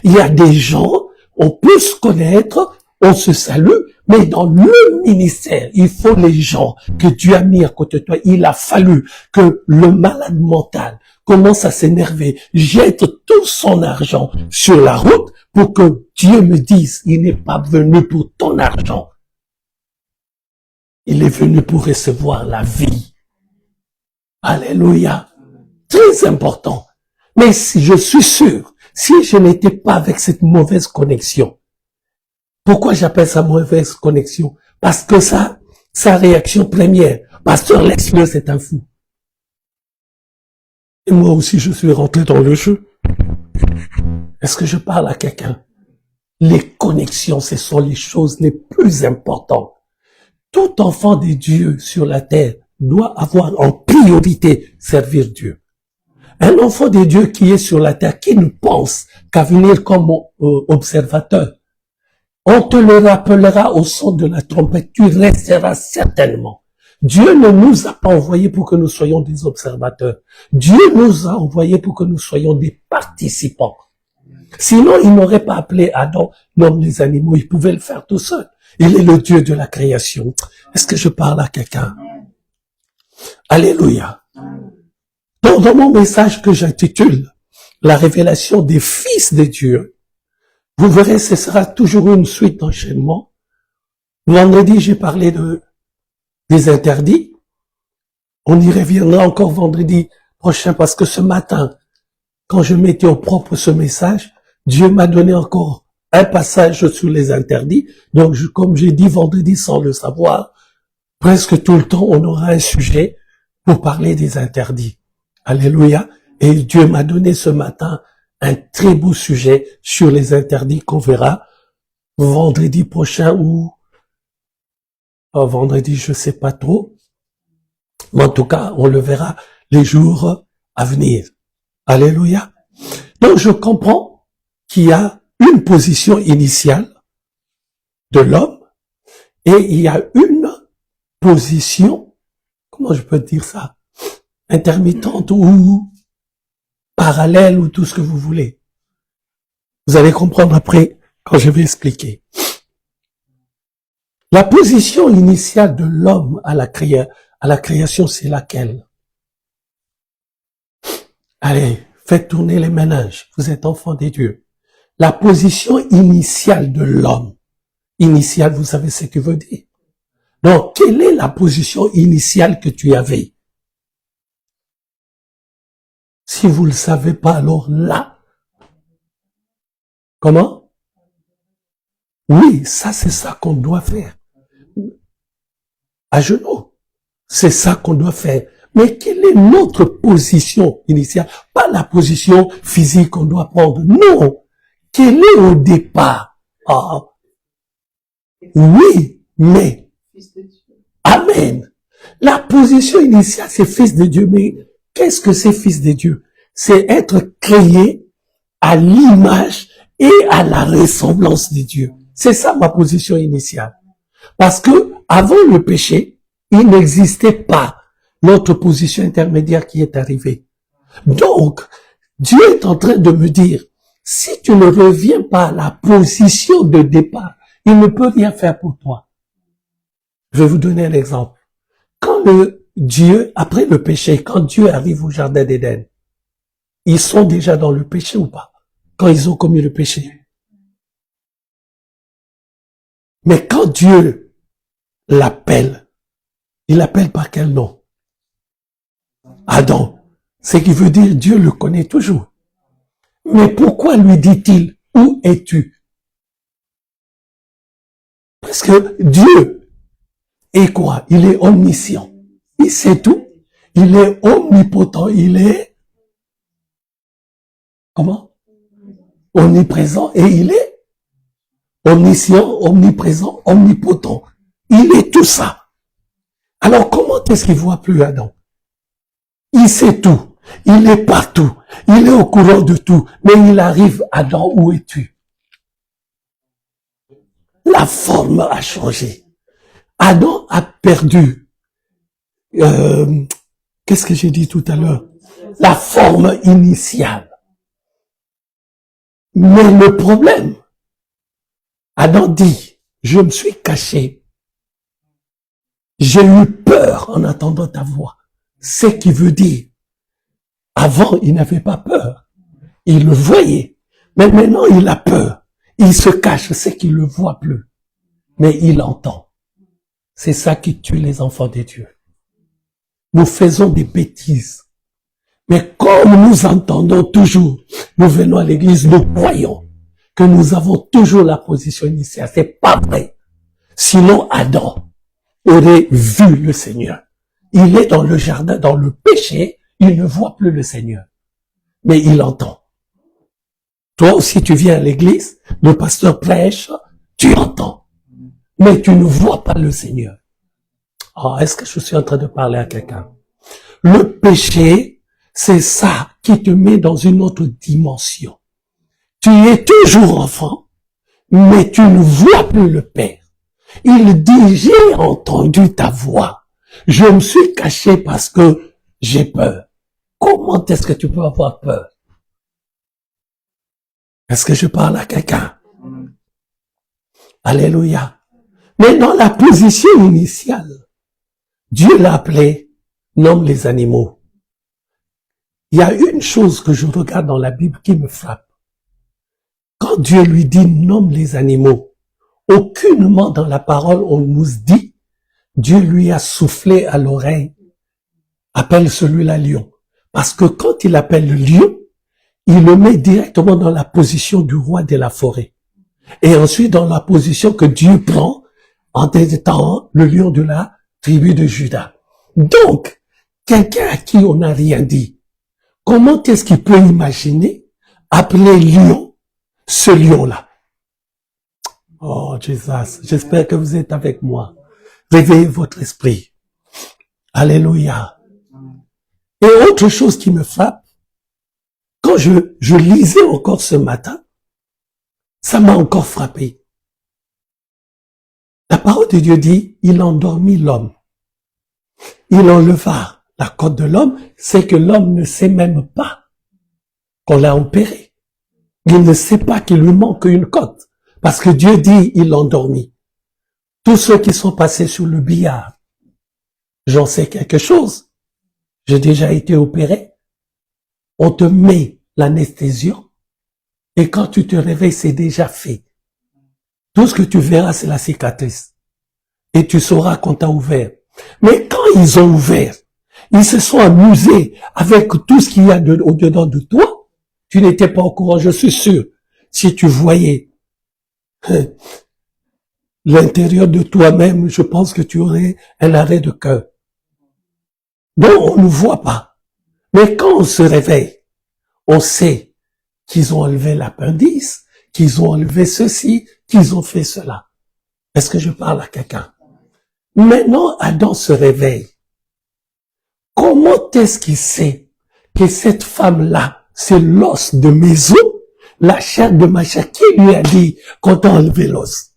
Il y a des gens, on peut se connaître, on se salue, mais dans le ministère, il faut les gens que Dieu a mis à côté de toi. Il a fallu que le malade mental commence à s'énerver, jette tout son argent sur la route pour que Dieu me dise, il n'est pas venu pour ton argent. Il est venu pour recevoir la vie. Alléluia. Très important. Mais si je suis sûr, si je n'étais pas avec cette mauvaise connexion, pourquoi j'appelle ça mauvaise connexion? Parce que ça, sa réaction première, pasteur, laisse-le, c'est un fou. Et moi aussi, je suis rentré dans le jeu. Est-ce que je parle à quelqu'un? Les connexions, ce sont les choses les plus importantes. Tout enfant de Dieu sur la terre doit avoir en priorité servir Dieu. Un enfant de Dieu qui est sur la terre, qui ne pense qu'à venir comme observateur, on te le rappellera au son de la trompette, tu resteras certainement. Dieu ne nous a pas envoyés pour que nous soyons des observateurs. Dieu nous a envoyés pour que nous soyons des participants. Sinon, il n'aurait pas appelé Adam l'homme des animaux, il pouvait le faire tout seul. Il est le Dieu de la création. Est-ce que je parle à quelqu'un? Alléluia. Donc, dans mon message que j'intitule « La révélation des fils de Dieu », vous verrez, ce sera toujours une suite d'enchaînement. Vendredi, j'ai parlé des interdits. On y reviendra encore vendredi prochain parce que ce matin, quand je mettais au propre ce message, Dieu m'a donné encore un passage sur les interdits. Donc, comme j'ai dit vendredi sans le savoir, presque tout le temps, on aura un sujet pour parler des interdits. Alléluia. Et Dieu m'a donné ce matin un très beau sujet sur les interdits qu'on verra vendredi prochain ou vendredi, je sais pas trop. Mais en tout cas, on le verra les jours à venir. Alléluia. Donc, je comprends qu'il y a une position initiale de l'homme et il y a une position, comment je peux dire ça, intermittente ou parallèle ou tout ce que vous voulez. Vous allez comprendre après quand je vais expliquer. La position initiale de l'homme à la création, c'est laquelle? Allez, faites tourner les méninges. Vous êtes enfants des dieux. La position initiale de l'homme. Initiale, vous savez ce que veut dire. Donc, quelle est la position initiale que tu avais? Si vous ne le savez pas, alors là, comment? Oui, ça c'est ça qu'on doit faire. À genoux. C'est ça qu'on doit faire. Mais quelle est notre position initiale? Pas la position physique qu'on doit prendre. Non. Quelle est au départ? Ah. Oui, mais. Amen. La position initiale, c'est fils de Dieu. Mais qu'est-ce que c'est fils de Dieu? C'est être créé à l'image et à la ressemblance de Dieu. C'est ça ma position initiale. Parce que avant le péché, il n'existait pas notre position intermédiaire qui est arrivée. Donc, Dieu est en train de me dire, si tu ne reviens pas à la position de départ, il ne peut rien faire pour toi. Je vais vous donner un exemple. Quand Dieu, après le péché, quand Dieu arrive au jardin d'Éden, ils sont déjà dans le péché ou pas? Quand ils ont commis le péché. Mais quand Dieu l'appelle, il l'appelle par quel nom? Adam. Ce qui veut dire Dieu le connaît toujours. Mais pourquoi lui dit-il, où es-tu? Parce que Dieu est quoi? Il est omniscient. Il sait tout. Il est omnipotent. Il est comment? Omniprésent. Et il est omniscient, omniprésent, omnipotent. Il est tout ça. Alors comment est-ce qu'il voit plus Adam? Il sait tout. Il est partout. Il est au courant de tout. Mais il arrive, Adam, où es-tu? La forme a changé. Adam a perdu. Qu'est-ce que j'ai dit tout à l'heure? La forme initiale. Mais le problème, Adam dit, je me suis caché. J'ai eu peur en entendant ta voix. Ce qui veut dire, avant, il n'avait pas peur. Il le voyait. Mais maintenant, il a peur. Il se cache, c'est qu'il ne le voit plus. Mais il entend. C'est ça qui tue les enfants de Dieu. Nous faisons des bêtises. Mais comme nous entendons toujours, nous venons à l'église, nous croyons que nous avons toujours la position initiale. C'est pas vrai. Sinon, Adam aurait vu le Seigneur. Il est dans le jardin, dans le péché, il ne voit plus le Seigneur. Mais il entend. Toi aussi, tu viens à l'église, le pasteur prêche, tu entends. Mais tu ne vois pas le Seigneur. Oh, est-ce que je suis en train de parler à quelqu'un? Le péché, c'est ça qui te met dans une autre dimension. Tu es toujours enfant, mais tu ne vois plus le Père. Il dit, j'ai entendu ta voix. Je me suis caché parce que j'ai peur. Comment est-ce que tu peux avoir peur? Est-ce que je parle à quelqu'un? Alléluia. Mais dans la position initiale, Dieu l'a appelé, nomme les animaux. Il y a une chose que je regarde dans la Bible qui me frappe. Quand Dieu lui dit, nomme les animaux, aucunement dans la parole on nous dit, Dieu lui a soufflé à l'oreille, appelle celui-là lion. Parce que quand il appelle le lion, il le met directement dans la position du roi de la forêt. Et ensuite dans la position que Dieu prend en étant le lion de la tribu de Juda. Donc, quelqu'un à qui on n'a rien dit, comment est-ce qu'il peut imaginer appeler lion ce lion-là? Oh, Jésus, j'espère que vous êtes avec moi. Réveillez votre esprit. Alléluia. Et autre chose qui me frappe, quand je lisais encore ce matin, ça m'a encore frappé. La parole de Dieu dit, il endormit l'homme. Il enleva la côte de l'homme, c'est que l'homme ne sait même pas qu'on l'a opéré. Il ne sait pas qu'il lui manque une côte. Parce que Dieu dit, il l'endormit. Tous ceux qui sont passés sur le billard, j'en sais quelque chose. J'ai déjà été opéré. On te met l'anesthésion et quand tu te réveilles, c'est déjà fait. Tout ce que tu verras, c'est la cicatrice. Et tu sauras qu'on t'a ouvert. Mais quand ils ont ouvert, ils se sont amusés avec tout ce qu'il y a au-dedans de toi. Tu n'étais pas au courant, je suis sûr. Si tu voyais l'intérieur de toi-même, je pense que tu aurais un arrêt de cœur. Donc, on ne voit pas. Mais quand on se réveille, on sait qu'ils ont enlevé l'appendice, qu'ils ont enlevé ceci, qu'ils ont fait cela. Est-ce que je parle à quelqu'un? Maintenant, Adam se réveille. Comment est-ce qu'il sait que cette femme-là, c'est l'os de mes os, la chair de ma chair? Qui lui a dit qu'on t'a enlevé l'os?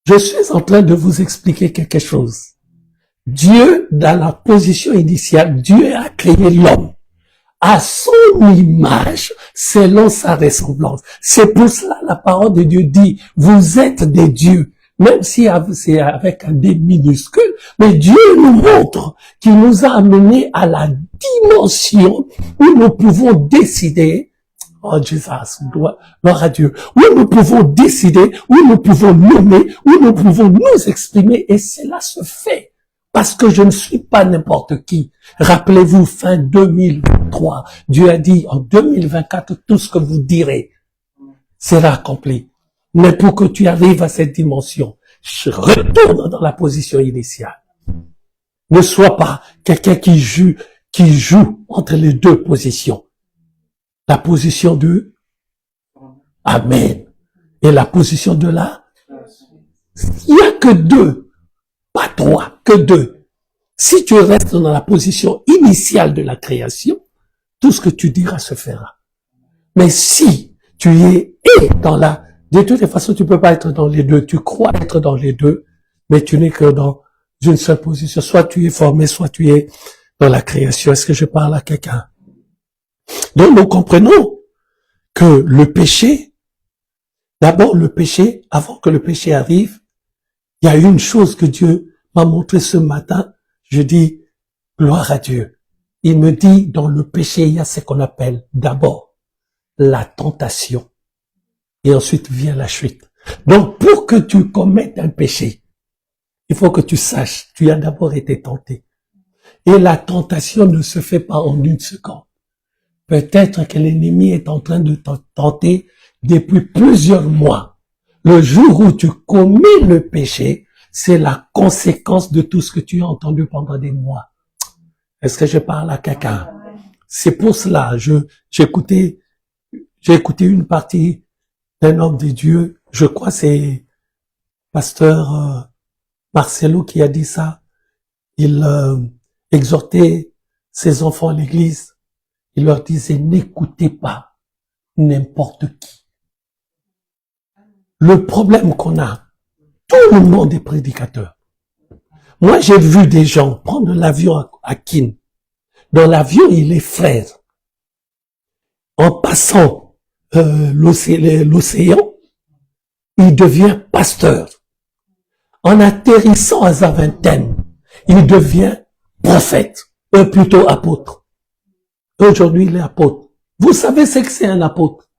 Je suis en train de vous expliquer quelque chose. Dieu, dans la position initiale, Dieu a créé l'homme à son image, selon sa ressemblance. C'est pour cela la parole de Dieu dit, vous êtes des dieux, même si c'est avec un D minuscule, mais Dieu nous montre qu'il nous a amenés à la dimension où nous pouvons décider, oh Jésus, gloire à Dieu, où nous pouvons décider, où nous pouvons nommer, où nous pouvons nous exprimer, et cela se fait. Parce que je ne suis pas n'importe qui. Rappelez-vous, fin 2023, Dieu a dit, en 2024, tout ce que vous direz sera accompli. Mais pour que tu arrives à cette dimension, je retourne dans la position initiale. Ne sois pas quelqu'un qui joue entre les deux positions. La position de Amen et la position de la. Il n'y a que deux. Pas trois, que deux. Si tu restes dans la position initiale de la création, tout ce que tu diras se fera. Mais si tu es dans la... De toute façon, tu peux pas être dans les deux. Tu crois être dans les deux, mais tu n'es que dans une seule position. Soit tu es formé, soit tu es dans la création. Est-ce que je parle à quelqu'un? Donc, nous comprenons que le péché, d'abord le péché, avant que le péché arrive, il y a une chose que Dieu m'a montré ce matin. Je dis, gloire à Dieu. Il me dit, dans le péché, il y a ce qu'on appelle d'abord la tentation. Et ensuite vient la chute. Donc, pour que tu commettes un péché, il faut que tu saches, tu as d'abord été tenté. Et la tentation ne se fait pas en une seconde. Peut-être que l'ennemi est en train de te tenter depuis plusieurs mois. Le jour où tu commets le péché, c'est la conséquence de tout ce que tu as entendu pendant des mois. Est-ce que je parle à quelqu'un? C'est pour cela, j'ai écouté une partie d'un homme de Dieu, je crois c'est pasteur Marcelo qui a dit ça. Il exhortait ses enfants à l'église. Il leur disait, n'écoutez pas n'importe qui. Le problème qu'on a, tout le monde est prédicateur. Moi, j'ai vu des gens prendre l'avion à Kin. Dans l'avion, il est frère. En passant l'océan, il devient pasteur. En atterrissant à Zaventem, il devient prophète, plutôt apôtre. Aujourd'hui, il est apôtre. Vous savez ce que c'est un apôtre?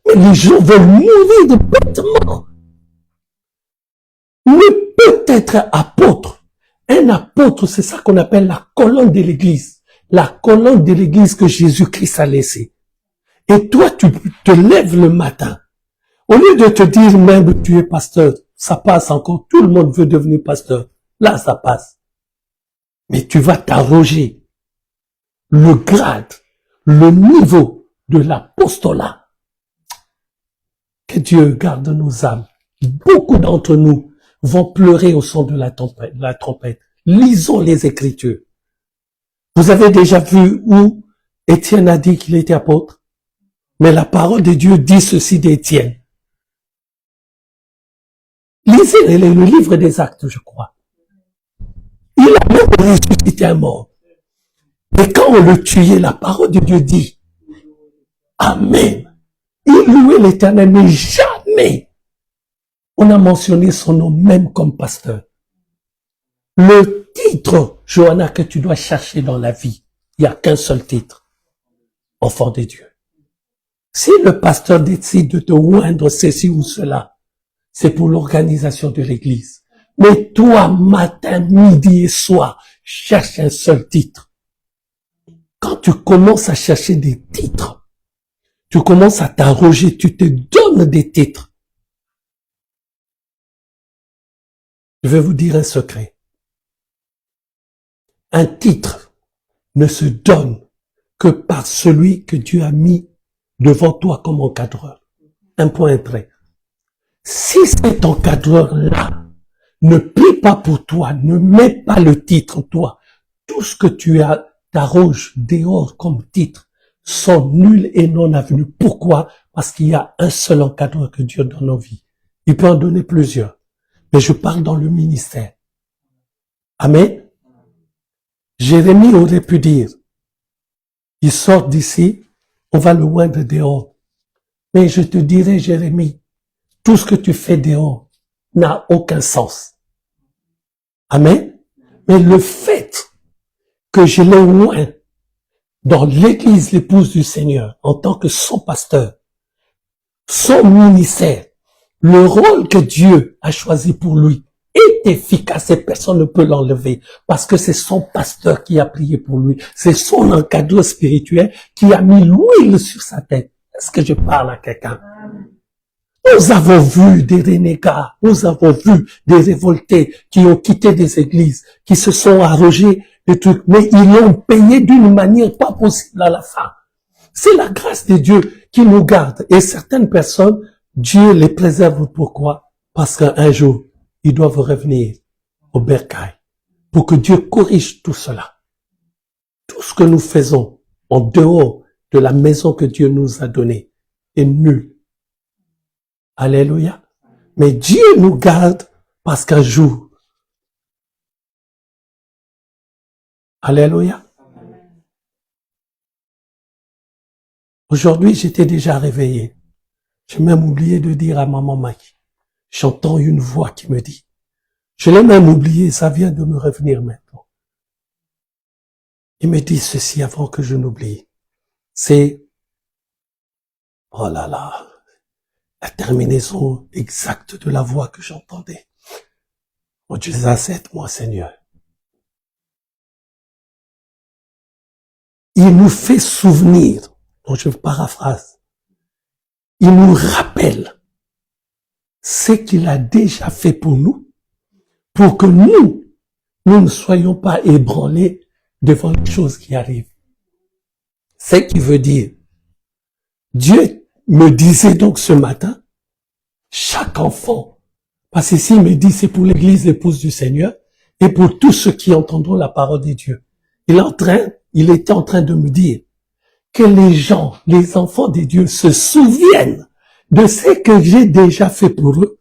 Mais les gens veulent mourir de bêtement. Ne peut être apôtre. Un apôtre, c'est ça qu'on appelle la colonne de l'église. La colonne de l'église que Jésus-Christ a laissée. Et toi, tu te lèves le matin. Au lieu de te dire même que tu es pasteur, ça passe encore. Tout le monde veut devenir pasteur. Là, ça passe. Mais tu vas t'arroger le grade, le niveau de l'apostolat. Que Dieu garde nos âmes. Beaucoup d'entre nous vont pleurer au son de la trompette. Lisons les Écritures. Vous avez déjà vu où Étienne a dit qu'il était apôtre? Mais la parole de Dieu dit ceci d'Étienne. Lisez le livre des Actes, je crois. Il a même ressuscité un mort. Et quand on le tuait, la parole de Dieu dit, Amen. Il louait l'Éternel, mais jamais on a mentionné son nom même comme pasteur. Le titre, Johanna, que tu dois chercher dans la vie, il n'y a qu'un seul titre. Enfant de Dieu. Si le pasteur décide de te oindre ceci ou cela, c'est pour l'organisation de l'église. Mais toi, matin, midi et soir, cherche un seul titre. Quand tu commences à chercher des titres, tu commences à t'arroger, tu te donnes des titres. Je vais vous dire un secret. Un titre ne se donne que par celui que Dieu a mis devant toi comme encadreur. Un point, un trait. Si cet encadreur-là ne prie pas pour toi, ne met pas le titre, toi, tout ce que tu as, t'arroges dehors comme titre, sont nuls et non avenus. Pourquoi? Parce qu'il y a un seul encadreur que Dieu donne en vie. Il peut en donner plusieurs. Mais je parle dans le ministère. Amen. Jérémie aurait pu dire, il sort d'ici, on va le oindre dehors. Mais je te dirai, Jérémie, tout ce que tu fais dehors n'a aucun sens. Amen. Mais le fait que je l'ai oint dans l'église, l'épouse du Seigneur, en tant que son pasteur, son ministère, le rôle que Dieu a choisi pour lui est efficace et personne ne peut l'enlever parce que c'est son pasteur qui a prié pour lui. C'est son encadreur spirituel qui a mis l'huile sur sa tête. Est-ce que je parle à quelqu'un? Nous avons vu des renégats, nous avons vu des révoltés qui ont quitté des églises, qui se sont arrogés des trucs, mais ils l'ont payé d'une manière pas possible à la fin. C'est la grâce de Dieu qui nous garde. Et certaines personnes, Dieu les préserve. Pourquoi? Parce qu'un jour, ils doivent revenir au bercail pour que Dieu corrige tout cela. Tout ce que nous faisons en dehors de la maison que Dieu nous a donnée est nul. Alléluia. Mais Dieu nous garde parce qu'un jour, alléluia. Aujourd'hui, j'étais déjà réveillé. J'ai même oublié de dire à maman Maggie. J'entends une voix qui me dit, je l'ai même oublié, ça vient de me revenir maintenant. Il me dit ceci avant que je n'oublie. C'est, oh là là, la terminaison exacte de la voix que j'entendais. Oh Dieu, aide-moi Seigneur. Il nous fait souvenir, donc je paraphrase, il nous rappelle ce qu'il a déjà fait pour nous, pour que nous ne soyons pas ébranlés devant les choses qui arrivent. Ce qui veut dire, Dieu me disait donc ce matin, chaque enfant, parce qu'ici il me dit c'est pour l'église épouse du Seigneur et pour tous ceux qui entendront la parole de Dieu. Il était en train de me dire que les gens, les enfants de Dieu se souviennent de ce que j'ai déjà fait pour eux,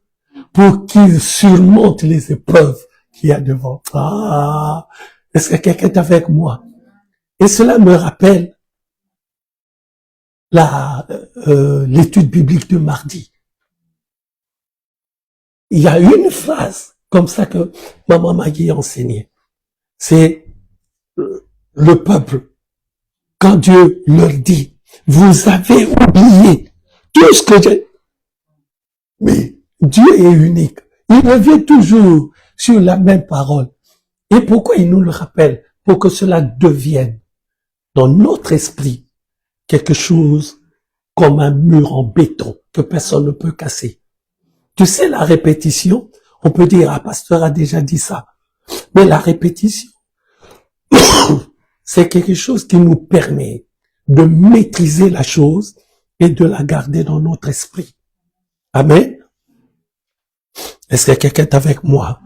pour qu'ils surmontent les épreuves qu'il y a devant. Ah, est-ce que quelqu'un est avec moi? Et cela me rappelle l'étude biblique de mardi. Il y a une phrase comme ça que maman Maggie a enseignée. C'est le peuple, quand Dieu leur dit, vous avez oublié tout ce que j'ai. Mais Dieu est unique. Il revient toujours sur la même parole. Et pourquoi il nous le rappelle? Pour que cela devienne dans notre esprit quelque chose comme un mur en béton que personne ne peut casser. Tu sais, la répétition, on peut dire, ah, pasteur a déjà dit ça. Mais la répétition, c'est quelque chose qui nous permet de maîtriser la chose et de la garder dans notre esprit. Amen. Est-ce que quelqu'un est avec moi?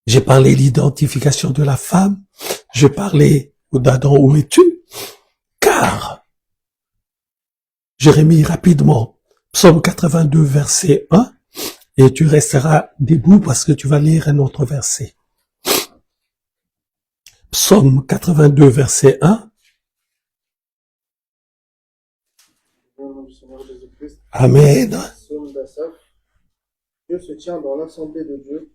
J'ai parlé de l'identification de la femme. J'ai parlé d'Adam, où es-tu? Car, Jérémie, rapidement, Psaume 82, verset 1, et tu resteras debout parce que tu vas lire un autre verset. Psaume 82, verset 1. Amen. Psaume d'Asaph. Dieu se tient dans l'assemblée de Dieu,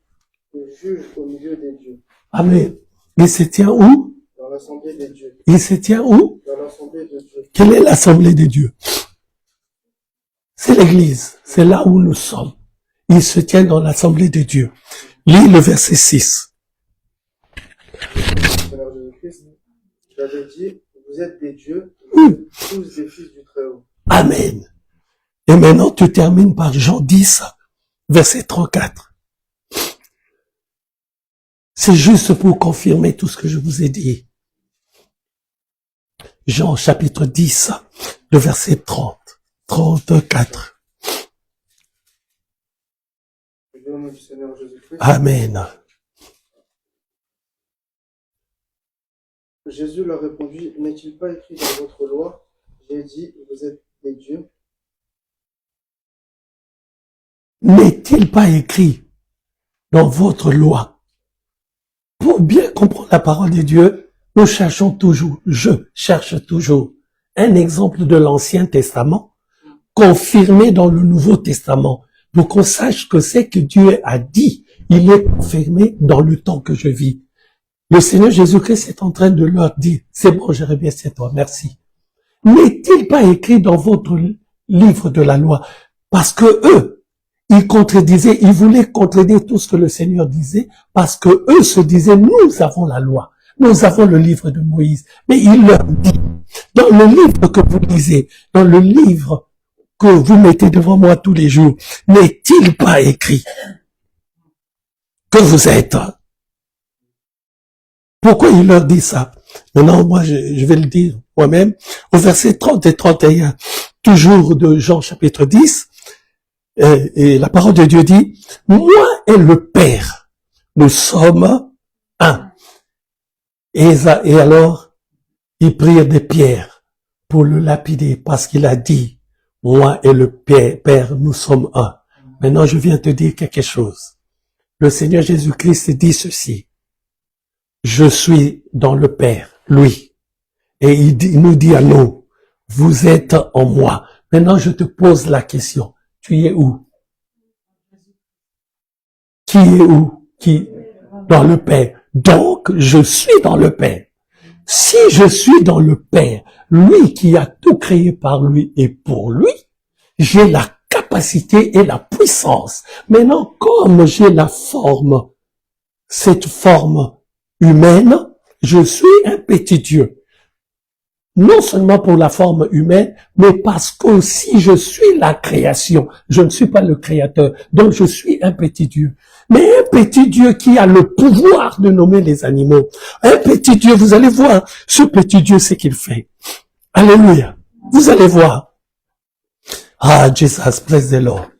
et juge au milieu des dieux. Amen. Il se tient où? Dans l'assemblée des dieux. Il se tient où? Dans l'assemblée de Dieu. Quelle est l'assemblée de Dieu? C'est l'église. C'est là où nous sommes. Il se tient dans l'assemblée de Dieu. Lis le verset 6. Seigneur Jésus-Christ, tu avais dit, vous êtes des dieux, vous êtes tous des fils du Très-Haut. Amen. Et maintenant, tu termines par Jean 10, verset 34. C'est juste pour confirmer tout ce que je vous ai dit. Jean chapitre 10, le verset 34. Au nom du Seigneur Jésus-Christ. Amen. Jésus leur répondit, n'est-il pas écrit dans votre loi, j'ai dit, vous êtes des dieux? N'est-il pas écrit dans votre loi? Pour bien comprendre la parole de Dieu, nous cherchons toujours, je cherche toujours un exemple de l'Ancien Testament confirmé dans le Nouveau Testament pour qu'on sache que c'est que Dieu a dit. Il est confirmé dans le temps que je vis. Le Seigneur Jésus-Christ est en train de leur dire, c'est bon, Jérémie, c'est toi, merci. N'est-il pas écrit dans votre livre de la loi? Parce que eux, ils contredisaient, ils voulaient contredire tout ce que le Seigneur disait, parce que eux se disaient, nous avons la loi, nous avons le livre de Moïse. Mais il leur dit, dans le livre que vous lisez, dans le livre que vous mettez devant moi tous les jours, n'est-il pas écrit que vous êtes? Pourquoi il leur dit ça? Maintenant, moi, je vais le dire moi-même. Au verset 30 et 31, toujours de Jean chapitre 10, et la parole de Dieu dit, moi et le Père, nous sommes un. Et alors, ils prirent des pierres pour le lapider parce qu'il a dit, moi et le Père, nous sommes un. Maintenant, je viens te dire quelque chose. Le Seigneur Jésus-Christ dit ceci. Je suis dans le Père, lui. Et il nous dit à nous, vous êtes en moi. Maintenant, je te pose la question. Tu es où? Qui est où? Qui? Dans le Père. Donc, je suis dans le Père. Si je suis dans le Père, lui qui a tout créé par lui et pour lui, j'ai la capacité et la puissance. Maintenant, comme j'ai la forme, cette forme humaine, je suis un petit Dieu. Non seulement pour la forme humaine, mais parce que si je suis la création, je ne suis pas le créateur, donc je suis un petit Dieu. Mais un petit Dieu qui a le pouvoir de nommer les animaux. Un petit Dieu, vous allez voir, ce petit Dieu, c'est qu'il fait. Alléluia. Vous allez voir. Ah, Jesus, praise the Lord.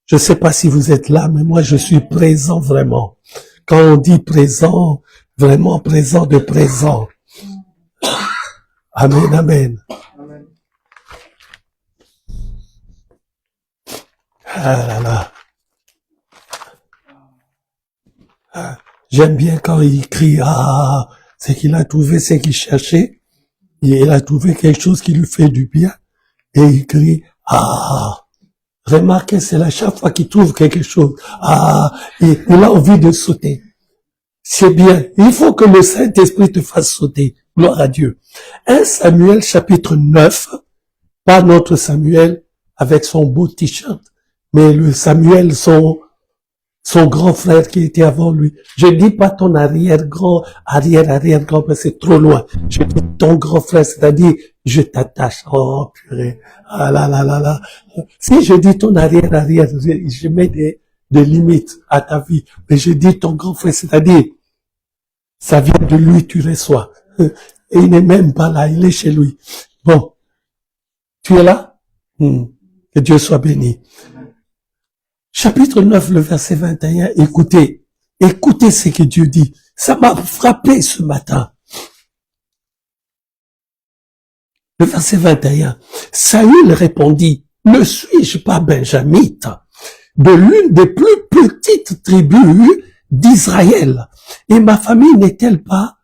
Je ne sais pas si vous êtes là, mais moi je suis présent vraiment. Quand on dit présent, vraiment présent de présent. Amen, amen. Amen. Ah là là. Ah, j'aime bien quand il crie, ah, c'est qu'il a trouvé ce qu'il cherchait. Il a trouvé quelque chose qui lui fait du bien. Et il crie, ah. Remarquez, c'est la chaque fois qu'il trouve quelque chose. Ah, il a envie de sauter. C'est bien. Il faut que le Saint-Esprit te fasse sauter. Gloire à Dieu. 1 Samuel chapitre 9, pas notre Samuel avec son beau t-shirt, mais le Samuel, son grand frère qui était avant lui. Je dis pas ton arrière-grand, arrière-grand, parce que c'est trop loin. Je dis ton grand frère, c'est-à-dire, je t'attache. Oh, purée. Ah là là là là. Si je dis ton arrière, je mets des limites à ta vie. Mais je dis ton grand frère, c'est-à-dire, ça vient de lui, tu reçois. Et il n'est même pas là, il est chez lui. Bon. Tu es là? Que Dieu soit béni. Chapitre 9, le verset 21, écoutez ce que Dieu dit. Ça m'a frappé ce matin. Le verset 21. Saül répondit, ne suis-je pas benjamite, de l'une des plus petites tribus d'Israël, et ma famille n'est-elle pas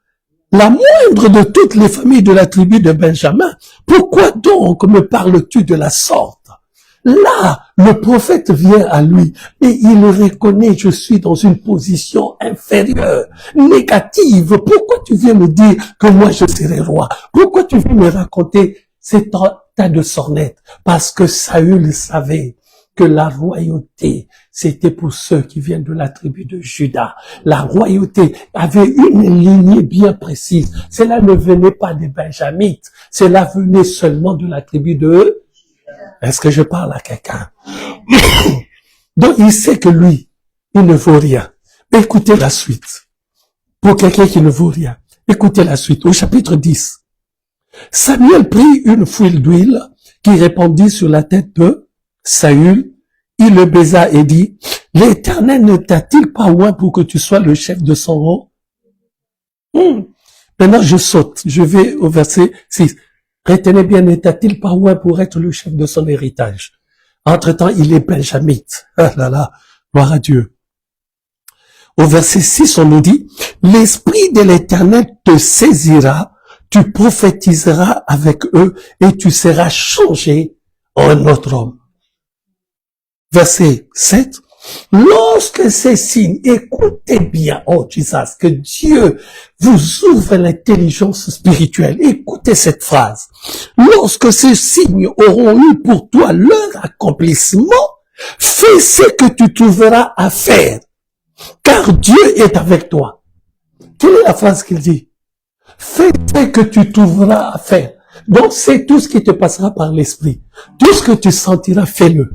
la moindre de toutes les familles de la tribu de Benjamin? Pourquoi donc me parles-tu de la sorte? Là, le prophète vient à lui et il reconnaît, je suis dans une position inférieure, négative. Pourquoi tu viens me dire que moi je serai roi? Pourquoi tu viens me raconter ces tas de sornettes? Parce que Saül savait que la royauté, c'était pour ceux qui viennent de la tribu de Juda. La royauté avait une lignée bien précise. Cela ne venait pas des Benjamites. Cela venait seulement de la tribu de... Est-ce que je parle à quelqu'un? Donc, il sait que lui, il ne vaut rien. Mais écoutez la suite. Pour quelqu'un qui ne vaut rien. Écoutez la suite. Au chapitre 10. Samuel prit une fouille d'huile qui répandit sur la tête de Saül. Il le baisa et dit, l'Éternel ne t'a-t-il pas oint pour que tu sois le chef de son rang? Maintenant, je saute. Je vais au verset 6. Retenez bien, ne t'a-t-il pas oint pour être le chef de son héritage? Entre-temps, il est benjamite. Ah là là, gloire à Dieu. Au verset 6, on nous dit, l'Esprit de l'Éternel te saisira, tu prophétiseras avec eux et tu seras changé en un autre homme. Verset 7, lorsque ces signes, écoutez bien, oh Jesus, que Dieu vous ouvre l'intelligence spirituelle. Écoutez cette phrase. Lorsque ces signes auront eu pour toi leur accomplissement, fais ce que tu trouveras à faire, car Dieu est avec toi. Quelle est la phrase qu'il dit? Fais ce que tu trouveras à faire. Donc c'est tout ce qui te passera par l'esprit. Tout ce que tu sentiras, fais-le.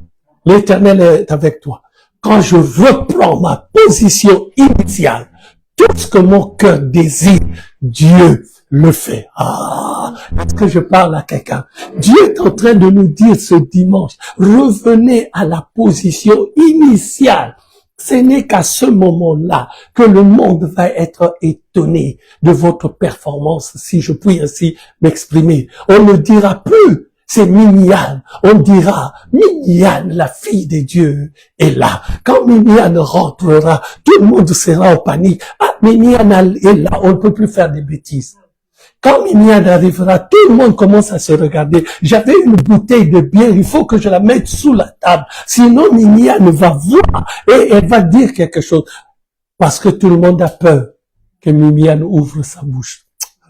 L'Éternel est avec toi. Quand je reprends ma position initiale, tout ce que mon cœur désire, Dieu le fait. Ah, est-ce que je parle à quelqu'un? Dieu est en train de nous dire ce dimanche, revenez à la position initiale. Ce n'est qu'à ce moment-là que le monde va être étonné de votre performance, si je puis ainsi m'exprimer. On ne dira plus, c'est Miniane. On dira, Miniane, la fille de Dieu, est là. Quand Miniane rentrera, tout le monde sera en panique. Ah, Miniane est là, on ne peut plus faire des bêtises. Quand Miniane arrivera, tout le monde commence à se regarder. J'avais une bouteille de bière, il faut que je la mette sous la table. Sinon, Miniane va voir et elle va dire quelque chose. Parce que tout le monde a peur que Miniane ouvre sa bouche.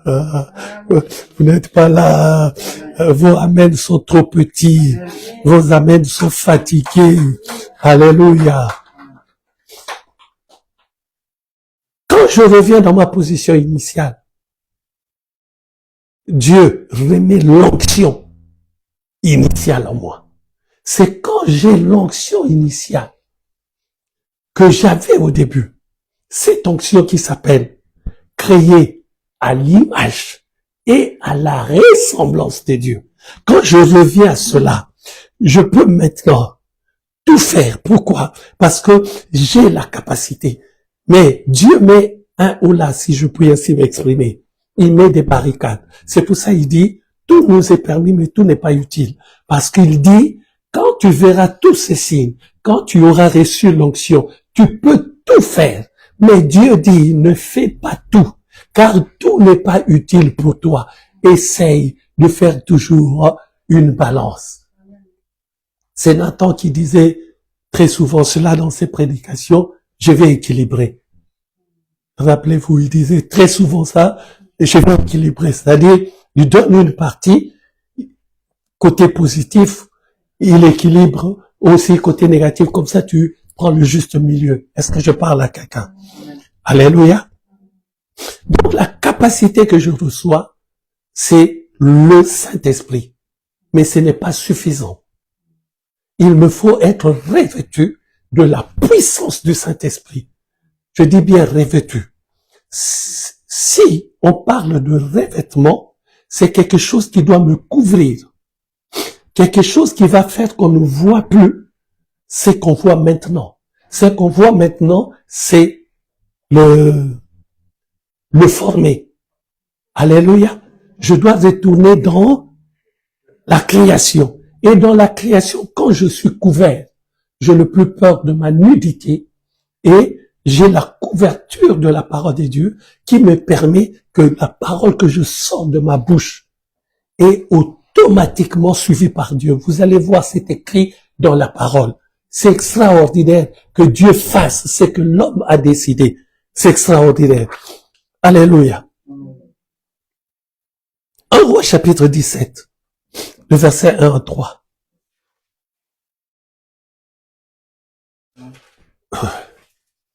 Vous n'êtes pas là. Vos amens sont trop petits. Vos amens sont fatigués. Alléluia. Quand je reviens dans ma position initiale, Dieu remet l'onction initiale en moi. C'est quand j'ai l'onction initiale que j'avais au début. Cette onction qui s'appelle créer à l'image et à la ressemblance de Dieu. Quand je reviens à cela, je peux maintenant tout faire. Pourquoi? Parce que j'ai la capacité. Mais Dieu met un holà, si je puis ainsi m'exprimer. Il met des barricades. C'est pour ça qu'il dit, tout nous est permis, mais tout n'est pas utile. Parce qu'il dit, quand tu verras tous ces signes, quand tu auras reçu l'onction, tu peux tout faire. Mais Dieu dit, ne fais pas tout, car tout n'est pas utile pour toi. Essaye de faire toujours une balance. C'est Nathan qui disait très souvent cela dans ses prédications, je vais équilibrer. Rappelez-vous, il disait très souvent ça, je vais équilibrer. C'est-à-dire, il donne une partie, côté positif, il équilibre aussi côté négatif, comme ça tu prends le juste milieu. Est-ce que je parle à quelqu'un? Alléluia. Donc la capacité que je reçois, c'est le Saint-Esprit. Mais ce n'est pas suffisant. Il me faut être revêtu de la puissance du Saint-Esprit. Je dis bien revêtu. Si on parle de revêtement, c'est quelque chose qui doit me couvrir. Quelque chose qui va faire qu'on ne voit plus ce qu'on voit maintenant. Ce qu'on voit maintenant, c'est le former. Alléluia. Je dois retourner dans la création. Et dans la création, quand je suis couvert, je n'ai plus peur de ma nudité et j'ai la couverture de la parole de Dieu qui me permet que la parole que je sors de ma bouche est automatiquement suivie par Dieu. Vous allez voir, c'est écrit dans la parole. C'est extraordinaire que Dieu fasse ce que l'homme a décidé. C'est extraordinaire. Alléluia. 1 Roi chapitre 17, le verset 1 à 3.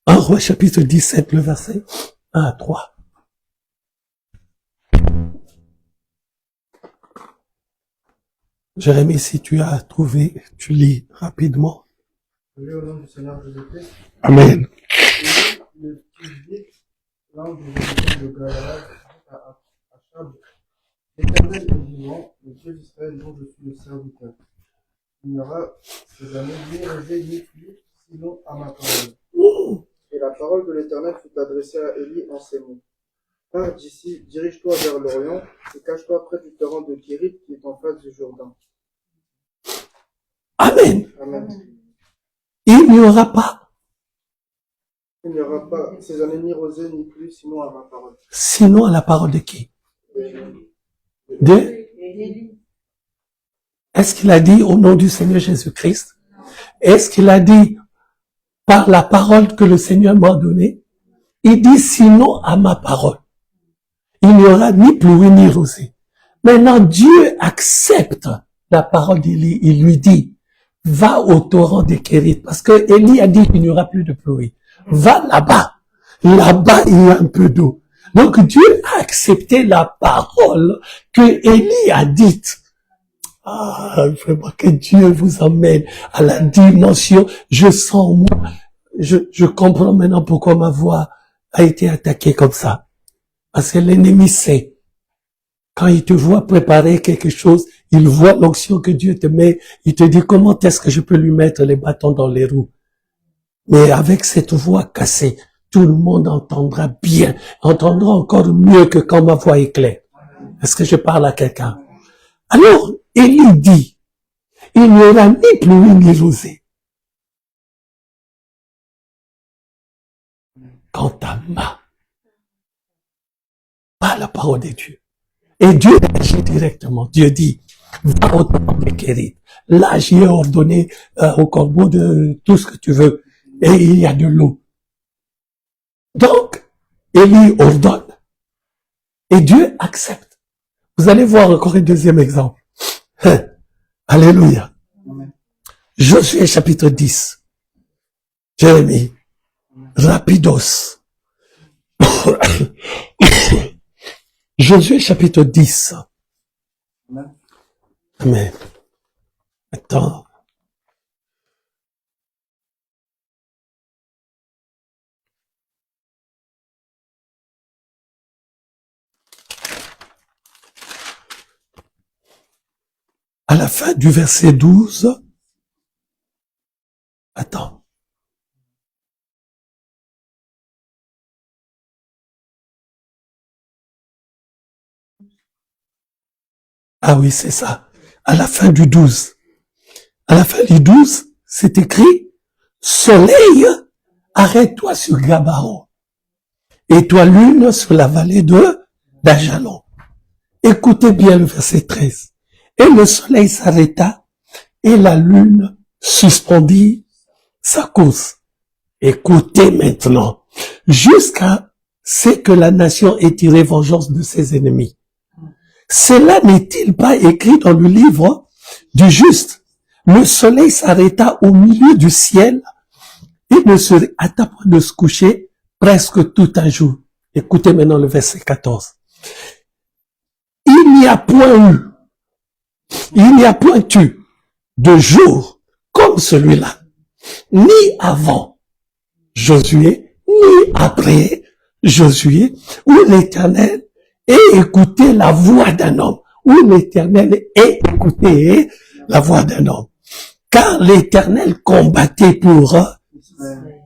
Un Roi chapitre 17, le verset 1 à 3. Jérémie, si tu as trouvé, tu lis rapidement. Loué au nom du Seigneur Jésus-Christ. Amen. Et le Tishbit, l'ange des habitants de Galad, à Achab, l'Éternel est vivant, le Dieu d'Israël dont je suis le serviteur. Il n'y aura ces années ni rosée ni pluie, sinon à ma parole. Et la parole de l'Éternel fut adressée à Élie en ces mots. Pars d'ici, dirige-toi vers l'Orient, et cache-toi près du torrent de Kérit qui est en face du Jourdain. Amen. Amen. Il n'y aura pas, Il n'y aura pas ces années ni rosée ni pluie, sinon à ma parole. sinon à la parole de qui? De? Est-ce qu'il a dit au nom du Seigneur Jésus-Christ? Est-ce qu'il a dit par la parole que le Seigneur m'a donnée? Il dit sinon à ma parole. Il n'y aura ni pluie ni rosée. Maintenant, Dieu accepte la parole d'Élie. Il lui dit, va au torrent de Kérit. Parce que Élie a dit qu'il n'y aura plus de pluie. Va là-bas. Là-bas, il y a un peu d'eau. Donc, Dieu a accepté la parole que Élie a dite. Ah, vraiment que Dieu vous emmène à la dimension. Je sens, moi, je comprends maintenant pourquoi ma voix a été attaquée comme ça. Parce que l'ennemi sait. Quand il te voit préparer quelque chose, il voit l'onction que Dieu te met. Il te dit, comment est-ce que je peux lui mettre les bâtons dans les roues? Mais avec cette voix cassée, tout le monde entendra bien, entendra encore mieux que quand ma voix est claire. Est-ce que je parle à quelqu'un? Alors, Élie dit, il n'y aura ni pluie ni rosée. Quant à moi, pas la parole de Dieu. Et Dieu agit directement. Dieu dit, va au torrent de Kérit. Là, j'y ai ordonné au corbeau de tout ce que tu veux. Et il y a de l'eau. Donc, Élie ordonne. Et Dieu accepte. Vous allez voir encore un deuxième exemple. Alléluia. Josué chapitre 10. Jérémie. Rapidos. Josué chapitre 10. Amen. Attends. À la fin du verset 12, attends. Ah oui, c'est ça. À la fin du 12. À la fin du 12, c'est écrit, soleil, arrête-toi sur Gabaon. Et toi, lune, sur la vallée d'Ajalon. Écoutez bien le verset 13. Et le soleil s'arrêta, et la lune suspendit sa course. Écoutez maintenant, jusqu'à ce que la nation ait tiré vengeance de ses ennemis. Cela n'est-il pas écrit dans le livre du juste? Le soleil s'arrêta au milieu du ciel et ne se hâta point de se coucher presque tout un jour. Écoutez maintenant le verset 14. Il n'y a point eu de jour comme celui-là, ni avant Josué, ni après Josué, où l'Éternel ait écouté la voix d'un homme, où l'Éternel ait écouté la voix d'un homme. Car l'Éternel combattait pour Israël.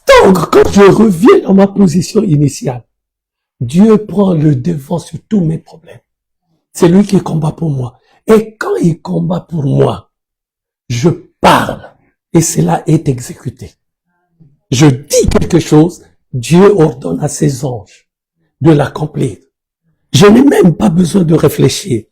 Donc, quand je reviens dans ma position initiale, Dieu prend le devant sur tous mes problèmes. C'est lui qui combat pour moi. Et quand il combat pour moi, je parle et cela est exécuté. Je dis quelque chose, Dieu ordonne à ses anges de l'accomplir. Je n'ai même pas besoin de réfléchir.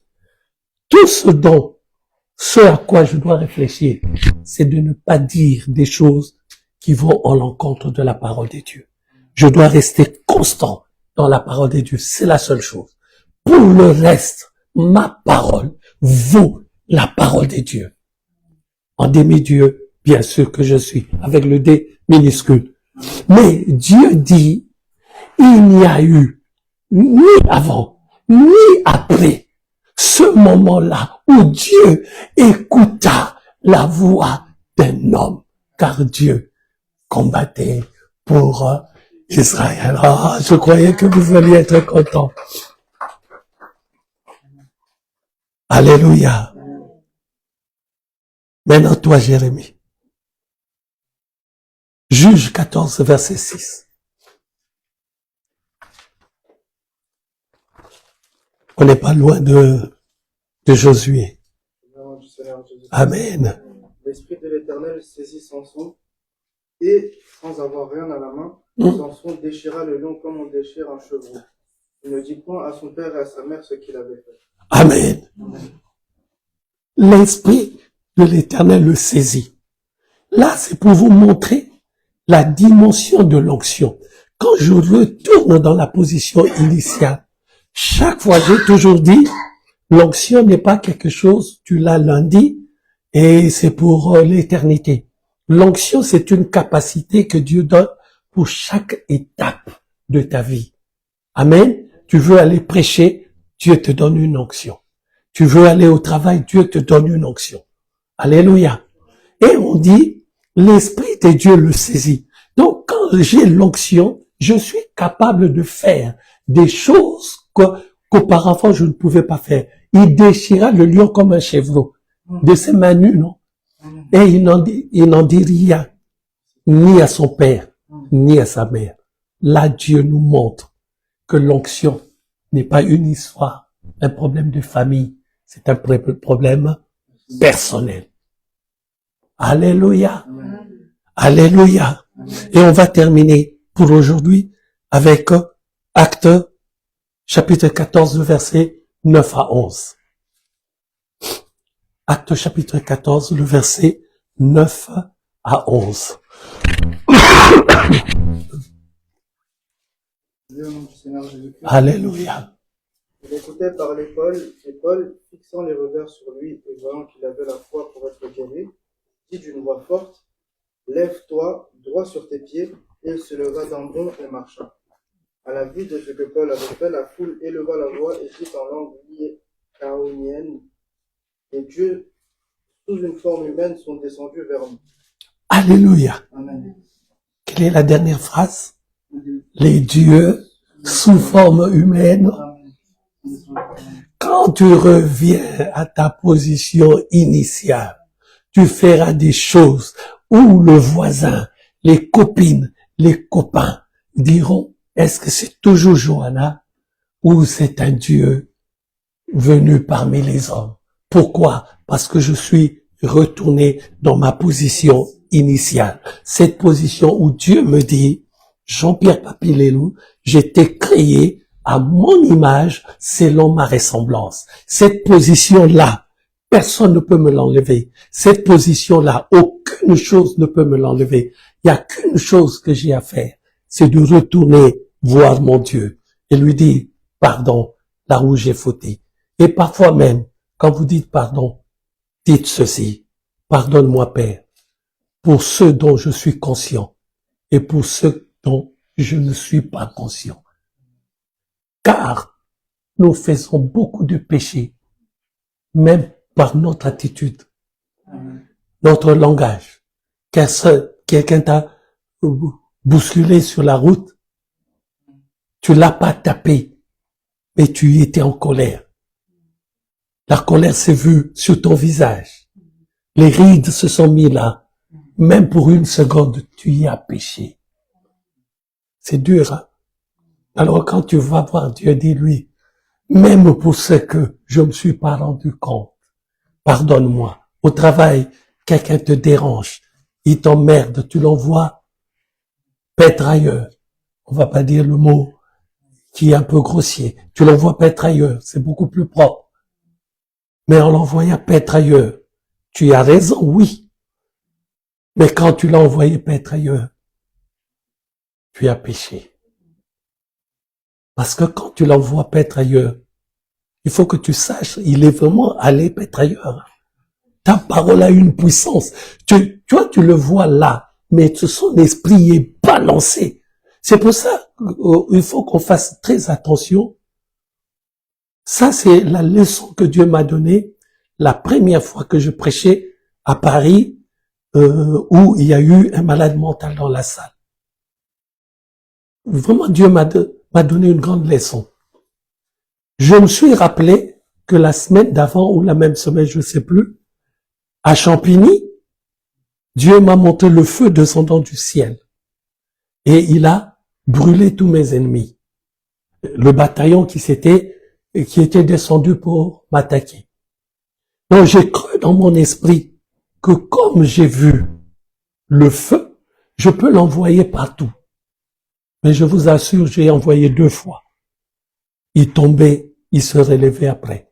Tout ce à quoi je dois réfléchir, c'est de ne pas dire des choses qui vont en l'encontre de la parole de Dieu. Je dois rester constant dans la parole de Dieu. C'est la seule chose. Pour le reste, ma parole vaut la parole de Dieu. En demi-dieu, bien sûr que je suis, avec le D minuscule. Mais Dieu dit, il n'y a eu ni avant, ni après ce moment-là où Dieu écouta la voix d'un homme, car Dieu combattait pour Israël. Ah, je croyais que vous alliez être content. Alléluia. Maintenant, toi, Jérémie. Juge 14, verset 6. On n'est pas loin de Josué. Amen. L'Esprit de l'Éternel saisit Samson et, sans avoir rien à la main, Samson déchira le lion comme on déchire un chevreau. Il ne dit point à son père et à sa mère ce qu'il avait fait. Amen. L'Esprit de l'Éternel le saisit. Là, c'est pour vous montrer la dimension de l'onction. Quand je retourne dans la position initiale, chaque fois, j'ai toujours dit, l'onction n'est pas quelque chose, tu l'as lundi, et c'est pour l'éternité. L'onction, c'est une capacité que Dieu donne pour chaque étape de ta vie. Amen. Tu veux aller prêcher, Dieu te donne une onction. Tu veux aller au travail, Dieu te donne une onction. Alléluia. Et on dit, l'Esprit de Dieu le saisit. Donc, quand j'ai l'onction, je suis capable de faire des choses qu'auparavant je ne pouvais pas faire. Il déchira le lion comme un chevreau de ses mains nues, non? Et il n'en dit rien, ni à son père, ni à sa mère. Là, Dieu nous montre que l'onction n'est pas une histoire, un problème de famille, c'est un problème personnel. Alléluia. Alléluia. Et on va terminer pour aujourd'hui avec Actes chapitre 14, verset 9 à 11. Actes chapitre 14, le verset 9 à 11. Alléluia. Il écoutait parler Paul, et Paul, fixant les regards sur lui et voyant qu'il avait la foi pour être guéri, dit d'une voix forte, « Lève-toi, droit sur tes pieds. » Et il se leva d'un bond et marcha. À la vue de ce que Paul avait fait, la foule éleva la voix et dit en langue lycaonienne, « Les dieux, sous une forme humaine, sont descendus vers nous. » Alléluia. Amen. Quelle est la dernière phrase? Les dieux, sous forme humaine. Quand tu reviens à ta position initiale, tu feras des choses où le voisin, les copines, les copains diront, est-ce que c'est toujours Johanna ou c'est un Dieu venu parmi les hommes? Pourquoi? Parce que je suis retourné dans ma position initiale. Cette position où Dieu me dit, Jean-Pierre Papilelou, j'ai été créé à mon image selon ma ressemblance. Cette position-là, personne ne peut me l'enlever. Cette position-là, aucune chose ne peut me l'enlever. Il n'y a qu'une chose que j'ai à faire, c'est de retourner voir mon Dieu et lui dire, pardon, là où j'ai fauté. Et parfois même, quand vous dites pardon, dites ceci, pardonne-moi Père, pour ceux dont je suis conscient et pour ceux dont je ne suis pas conscient. Car nous faisons beaucoup de péchés, même par notre attitude, notre langage. Quelqu'un t'a bousculé sur la route, tu l'as pas tapé, mais tu étais en colère. La colère s'est vue sur ton visage. Les rides se sont mis là. Même pour une seconde, tu y as péché. C'est dur, hein? Alors quand tu vas voir Dieu, dis-lui, même pour ce que je me suis pas rendu compte, pardonne-moi. Au travail, quelqu'un te dérange, il t'emmerde, tu l'envoies paître ailleurs. On va pas dire le mot qui est un peu grossier. Tu l'envoies paître ailleurs, c'est beaucoup plus propre. Mais en l'envoyant paître ailleurs, tu as raison, oui. Mais quand tu l'as envoyé paître ailleurs, tu as péché. Parce que quand tu l'envoies paître ailleurs, il faut que tu saches, il est vraiment allé paître ailleurs. Ta parole a une puissance. Toi, tu le vois là, mais son esprit est balancé. C'est pour ça qu'il faut qu'on fasse très attention. Ça, c'est la leçon que Dieu m'a donnée la première fois que je prêchais à Paris. où il y a eu un malade mental dans la salle. Vraiment, Dieu m'a donné une grande leçon. Je me suis rappelé que la semaine d'avant, ou la même semaine, je ne sais plus, à Champigny, Dieu m'a montré le feu descendant du ciel. Et il a brûlé tous mes ennemis. Le bataillon qui était descendu pour m'attaquer. Donc j'ai cru dans mon esprit que comme j'ai vu le feu, je peux l'envoyer partout. Mais je vous assure, j'ai envoyé 2 fois. Il tombait, il se relevait après.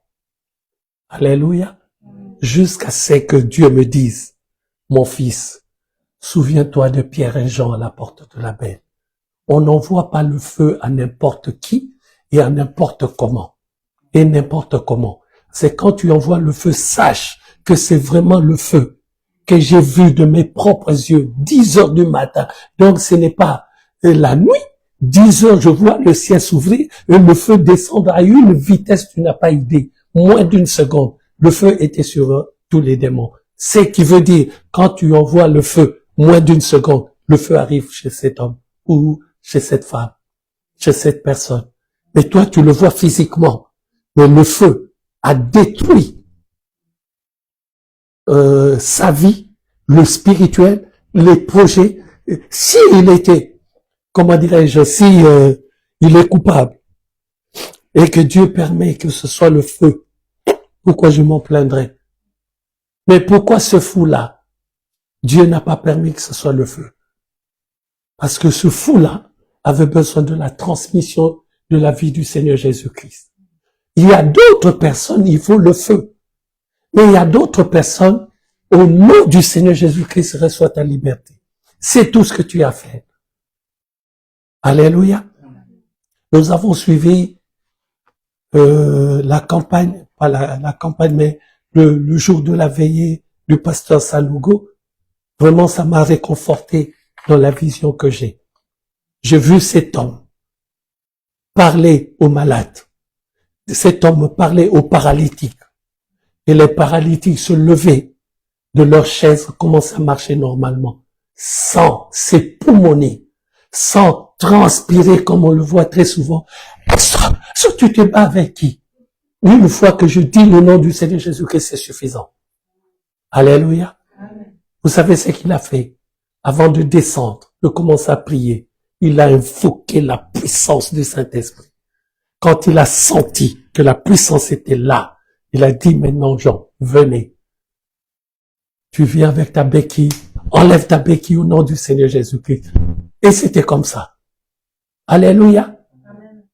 Alléluia. Jusqu'à ce que Dieu me dise, mon fils, souviens-toi de Pierre et Jean à la porte de la baie. On n'envoie pas le feu à n'importe qui et à n'importe comment. Et n'importe comment. C'est quand tu envoies le feu, sache que c'est vraiment le feu que j'ai vu de mes propres yeux, 10 heures du matin. Donc ce n'est pas la nuit. 10 heures, je vois le ciel s'ouvrir et le feu descendre à une vitesse, tu n'as pas idée. Moins d'1 seconde. Le feu était sur tous les démons. C'est qui veut dire, quand tu envoies le feu, moins d'1 seconde, le feu arrive chez cet homme ou chez cette femme, chez cette personne. Mais toi, tu le vois physiquement. Mais le feu a détruit sa vie, le spirituel, les projets. S'il était, comment dirais-je, si il est coupable et que Dieu permet que ce soit le feu, pourquoi je m'en plaindrais? Mais pourquoi ce fou-là, Dieu n'a pas permis que ce soit le feu? Parce que ce fou-là avait besoin de la transmission de la vie du Seigneur Jésus-Christ. Il y a d'autres personnes, il faut le feu. Mais il y a d'autres personnes, au nom du Seigneur Jésus-Christ, reçois ta liberté. C'est tout ce que tu as fait. Alléluia. Nous avons suivi la campagne, pas la campagne, mais le jour de la veillée du pasteur Salugo. Vraiment, ça m'a réconforté dans la vision que j'ai. J'ai vu cet homme parler aux malades. Cet homme parlait aux paralytiques. Et les paralytiques se levaient de leur chaise, commençaient à marcher normalement, sans s'époumoner, sans transpirer comme on le voit très souvent. Si tu te bats avec qui? Une fois que je dis le nom du Seigneur Jésus-Christ, c'est suffisant. Alléluia. Amen. Vous savez ce qu'il a fait? Avant de descendre, de commencer à prier, il a invoqué la puissance du Saint-Esprit. Quand il a senti que la puissance était là, il a dit maintenant, Jean, venez. Tu viens avec ta béquille, enlève ta béquille au nom du Seigneur Jésus-Christ. Et c'était comme ça. Alléluia. Amen.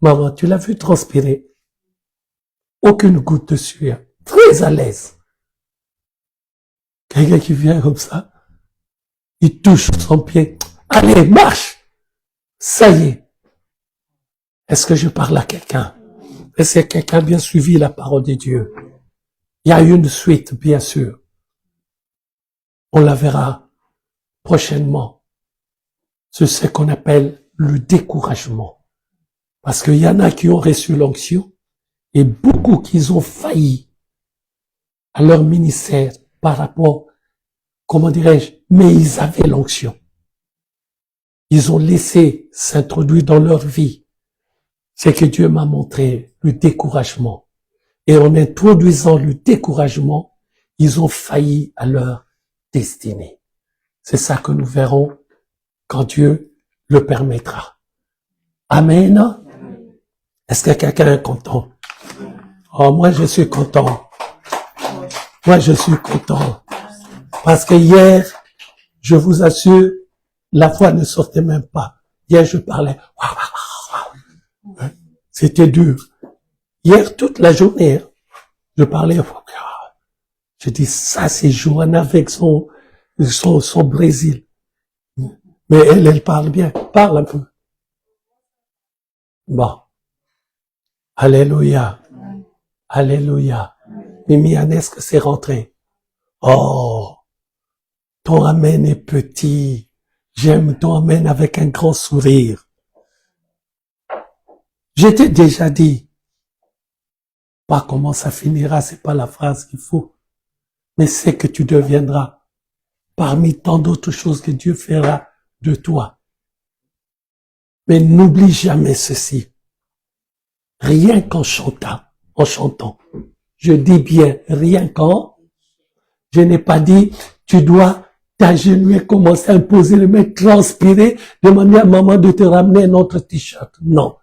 Maman, tu l'as vu transpirer. Aucune goutte de sueur. Très à l'aise. Quelqu'un qui vient comme ça, il touche son pied. Allez, marche! Ça y est. Est-ce que je parle à quelqu'un? Est-ce que quelqu'un a bien suivi la parole de Dieu? Il y a une suite, bien sûr. On la verra prochainement. C'est ce qu'on appelle le découragement. Parce qu'il y en a qui ont reçu l'onction et beaucoup qui ont failli à leur ministère par rapport, comment dirais-je, mais ils avaient l'onction. Ils ont laissé s'introduire dans leur vie. C'est que Dieu m'a montré le découragement. Et en introduisant le découragement, ils ont failli à leur destinée. C'est ça que nous verrons quand Dieu le permettra. Amen. Est-ce que quelqu'un est content? Oh, moi je suis content. Moi je suis content. Parce que hier, je vous assure, la voix ne sortait même pas. Hier je parlais. C'était dur. Hier, toute la journée, je parlais. Je dis, ça c'est Johanna avec son Brésil. Mais elle parle bien. Parle un peu. Bon. Alléluia. Alléluia. Mimi, est-ce que c'est rentré? Oh. Ton amen est petit. J'aime ton amen avec un grand sourire. Je t'ai déjà dit, pas comment ça finira, c'est pas la phrase qu'il faut, mais c'est que tu deviendras. parmi tant d'autres choses que Dieu fera de toi. Mais n'oublie jamais ceci. Rien qu'en chantant. Je dis bien, rien qu'en, je n'ai pas dit, tu dois t'agenouiller, commencer à imposer les mains, transpirer, demander à maman de te ramener un autre t-shirt. Non.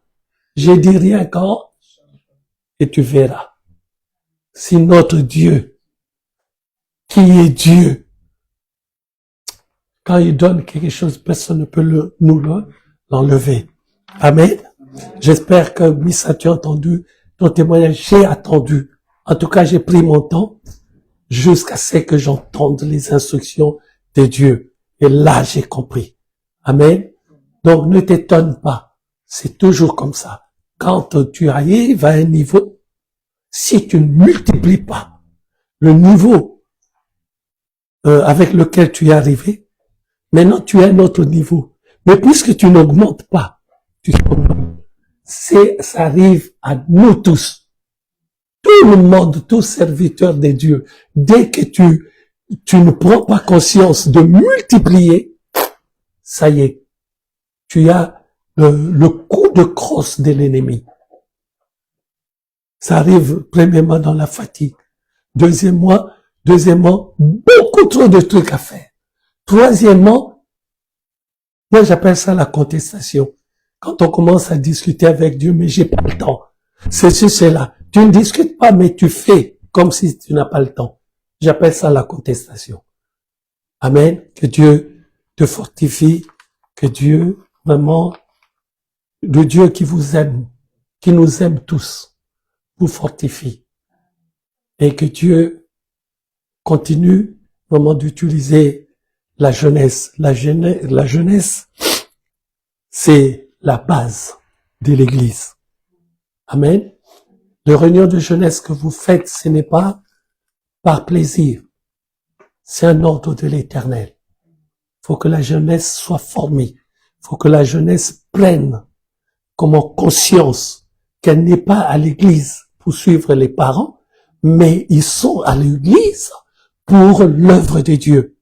J'ai dit rien qu'en, et tu verras. Si notre Dieu, qui est Dieu, quand il donne quelque chose, personne ne peut nous l'enlever. Amen. J'espère que, Miss, tu as entendu ton témoignage. J'ai attendu. En tout cas, j'ai pris mon temps jusqu'à ce que j'entende les instructions de Dieu. Et là, j'ai compris. Amen. Donc, ne t'étonne pas. C'est toujours comme ça. Quand tu arrives à un niveau, si tu ne multiplies pas le niveau avec lequel tu es arrivé, maintenant tu es à un autre niveau. Mais puisque tu n'augmentes pas, ça arrive à nous tous. Tout le monde, tout serviteur de Dieu, dès que tu ne prends pas conscience de multiplier, ça y est, tu as le coup de crosse de l'ennemi. Ça arrive premièrement dans la fatigue. Deuxièmement, beaucoup trop de trucs à faire. Troisièmement, moi j'appelle ça la contestation. Quand on commence à discuter avec Dieu, mais j'ai pas le temps. C'est là. Tu ne discutes pas, mais tu fais comme si tu n'as pas le temps. J'appelle ça la contestation. Amen. Que Dieu te fortifie. Que Dieu, vraiment, le Dieu qui vous aime, qui nous aime tous, vous fortifie. Et que Dieu continue vraiment d'utiliser la jeunesse. La jeunesse, c'est la base de l'Église. Amen. Les réunions de jeunesse que vous faites, ce n'est pas par plaisir. C'est un ordre de l'Éternel. Il faut que la jeunesse soit formée. Il faut que la jeunesse prenne comme conscience qu'elle n'est pas à l'église pour suivre les parents, mais ils sont à l'église pour l'œuvre de Dieu.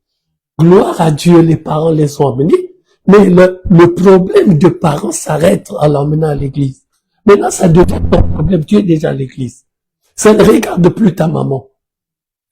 Gloire à Dieu, les parents les ont emmenés, mais le problème de parents s'arrête en l'emmenant à l'église. Maintenant, ça devient ton problème. Tu es déjà à l'église. Ça ne regarde plus ta maman.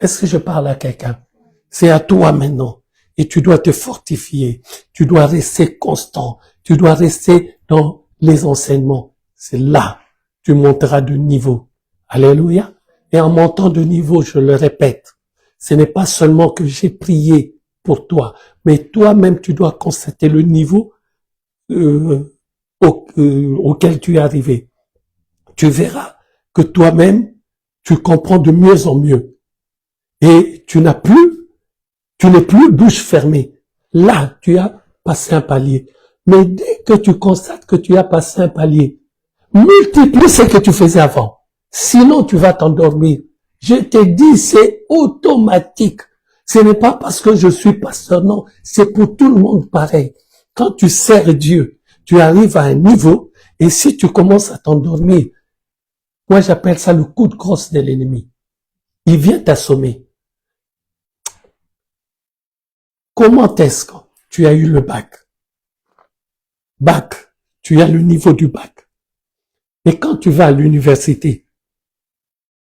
Est-ce que je parle à quelqu'un? C'est à toi maintenant. Et tu dois te fortifier. Tu dois rester constant. Tu dois rester dans les enseignements. C'est là que tu monteras de niveau. Alléluia. Et en montant de niveau, je le répète, ce n'est pas seulement que j'ai prié pour toi, mais toi-même, tu dois constater le niveau auquel tu es arrivé. Tu verras que toi-même, tu comprends de mieux en mieux. Et tu n'es plus bouche fermée. Là, tu as passé un palier. Mais dès que tu constates que tu as passé un palier, multiplie ce que tu faisais avant. Sinon, tu vas t'endormir. Je te dis, c'est automatique. Ce n'est pas parce que je suis pasteur, non. C'est pour tout le monde pareil. Quand tu sers Dieu, tu arrives à un niveau, et si tu commences à t'endormir, moi j'appelle ça le coup de crosse de l'ennemi. Il vient t'assommer. Comment est-ce que tu as eu le bac? Bac, tu as le niveau du bac. Mais quand tu vas à l'université,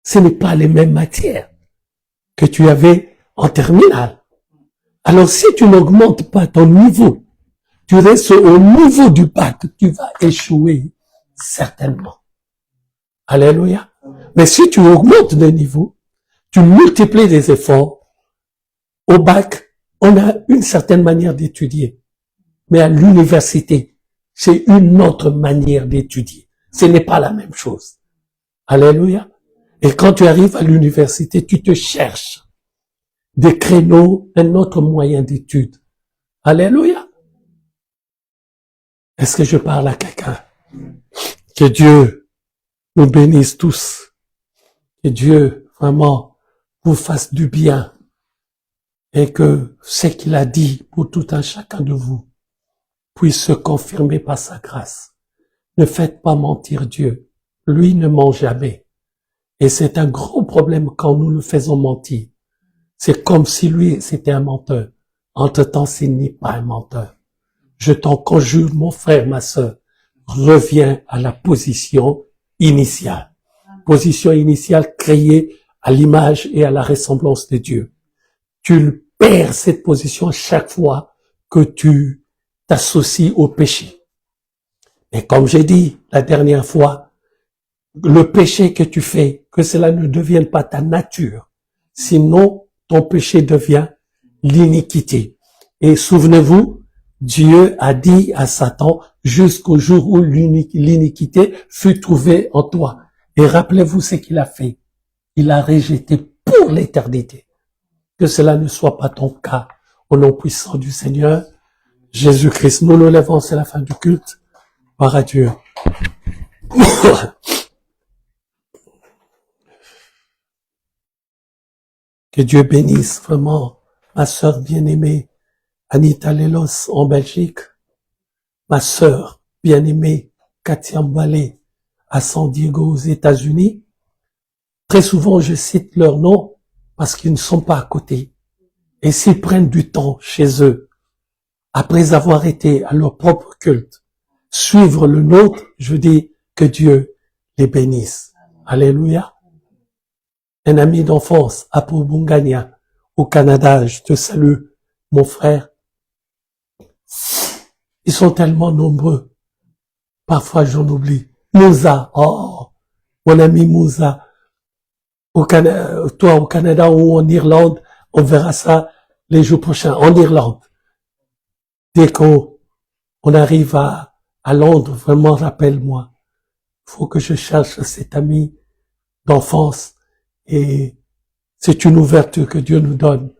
ce n'est pas les mêmes matières que tu avais en terminale. Alors si tu n'augmentes pas ton niveau, tu restes au niveau du bac, tu vas échouer certainement. Alléluia. Mais si tu augmentes de niveau, tu multiplies les efforts. Au bac, on a une certaine manière d'étudier. Mais à l'université, c'est une autre manière d'étudier. Ce n'est pas la même chose. Alléluia. Et quand tu arrives à l'université, tu te cherches des créneaux, un autre moyen d'étude. Alléluia. Est-ce que je parle à quelqu'un? Que Dieu nous bénisse tous. Que Dieu vraiment vous fasse du bien. Et que ce qu'il a dit pour tout un chacun de vous puisse se confirmer par sa grâce. Ne faites pas mentir Dieu. Lui ne ment jamais. Et c'est un gros problème quand nous le faisons mentir. C'est comme si lui, c'était un menteur. Entre-temps, s'il n'est pas un menteur. Je t'en conjure, mon frère, ma sœur, reviens à la position initiale. Position initiale créée à l'image et à la ressemblance de Dieu. Tu perds cette position chaque fois que tu t'associes au péché. Et comme j'ai dit la dernière fois, le péché que tu fais, que cela ne devienne pas ta nature. Sinon, ton péché devient l'iniquité. Et souvenez-vous, Dieu a dit à Satan jusqu'au jour où l'iniquité fut trouvée en toi. Et rappelez-vous ce qu'il a fait. Il a rejeté pour l'éternité. Que cela ne soit pas ton cas. Au nom puissant du Seigneur, Jésus-Christ. Nous nous lèvons, c'est la fin du culte. Gloire à Dieu. Que Dieu bénisse vraiment ma sœur bien-aimée, Anita Lelos en Belgique, ma sœur bien-aimée, Katia Mbalé à San Diego aux États-Unis. Très souvent, je cite leurs noms parce qu'ils ne sont pas à côté. Et s'ils prennent du temps chez eux, après avoir été à leur propre culte, suivre le nôtre, je dis que Dieu les bénisse. Alléluia. Un ami d'enfance, Apo Bungania, au Canada, je te salue, mon frère. Ils sont tellement nombreux. Parfois, j'en oublie. Moussa, oh, mon ami Moussa. Toi, au Canada ou en Irlande, on verra ça les jours prochains. En Irlande. Dès qu'on arrive à Londres, vraiment, rappelle-moi. Il faut que je cherche cet ami d'enfance. Et c'est une ouverture que Dieu nous donne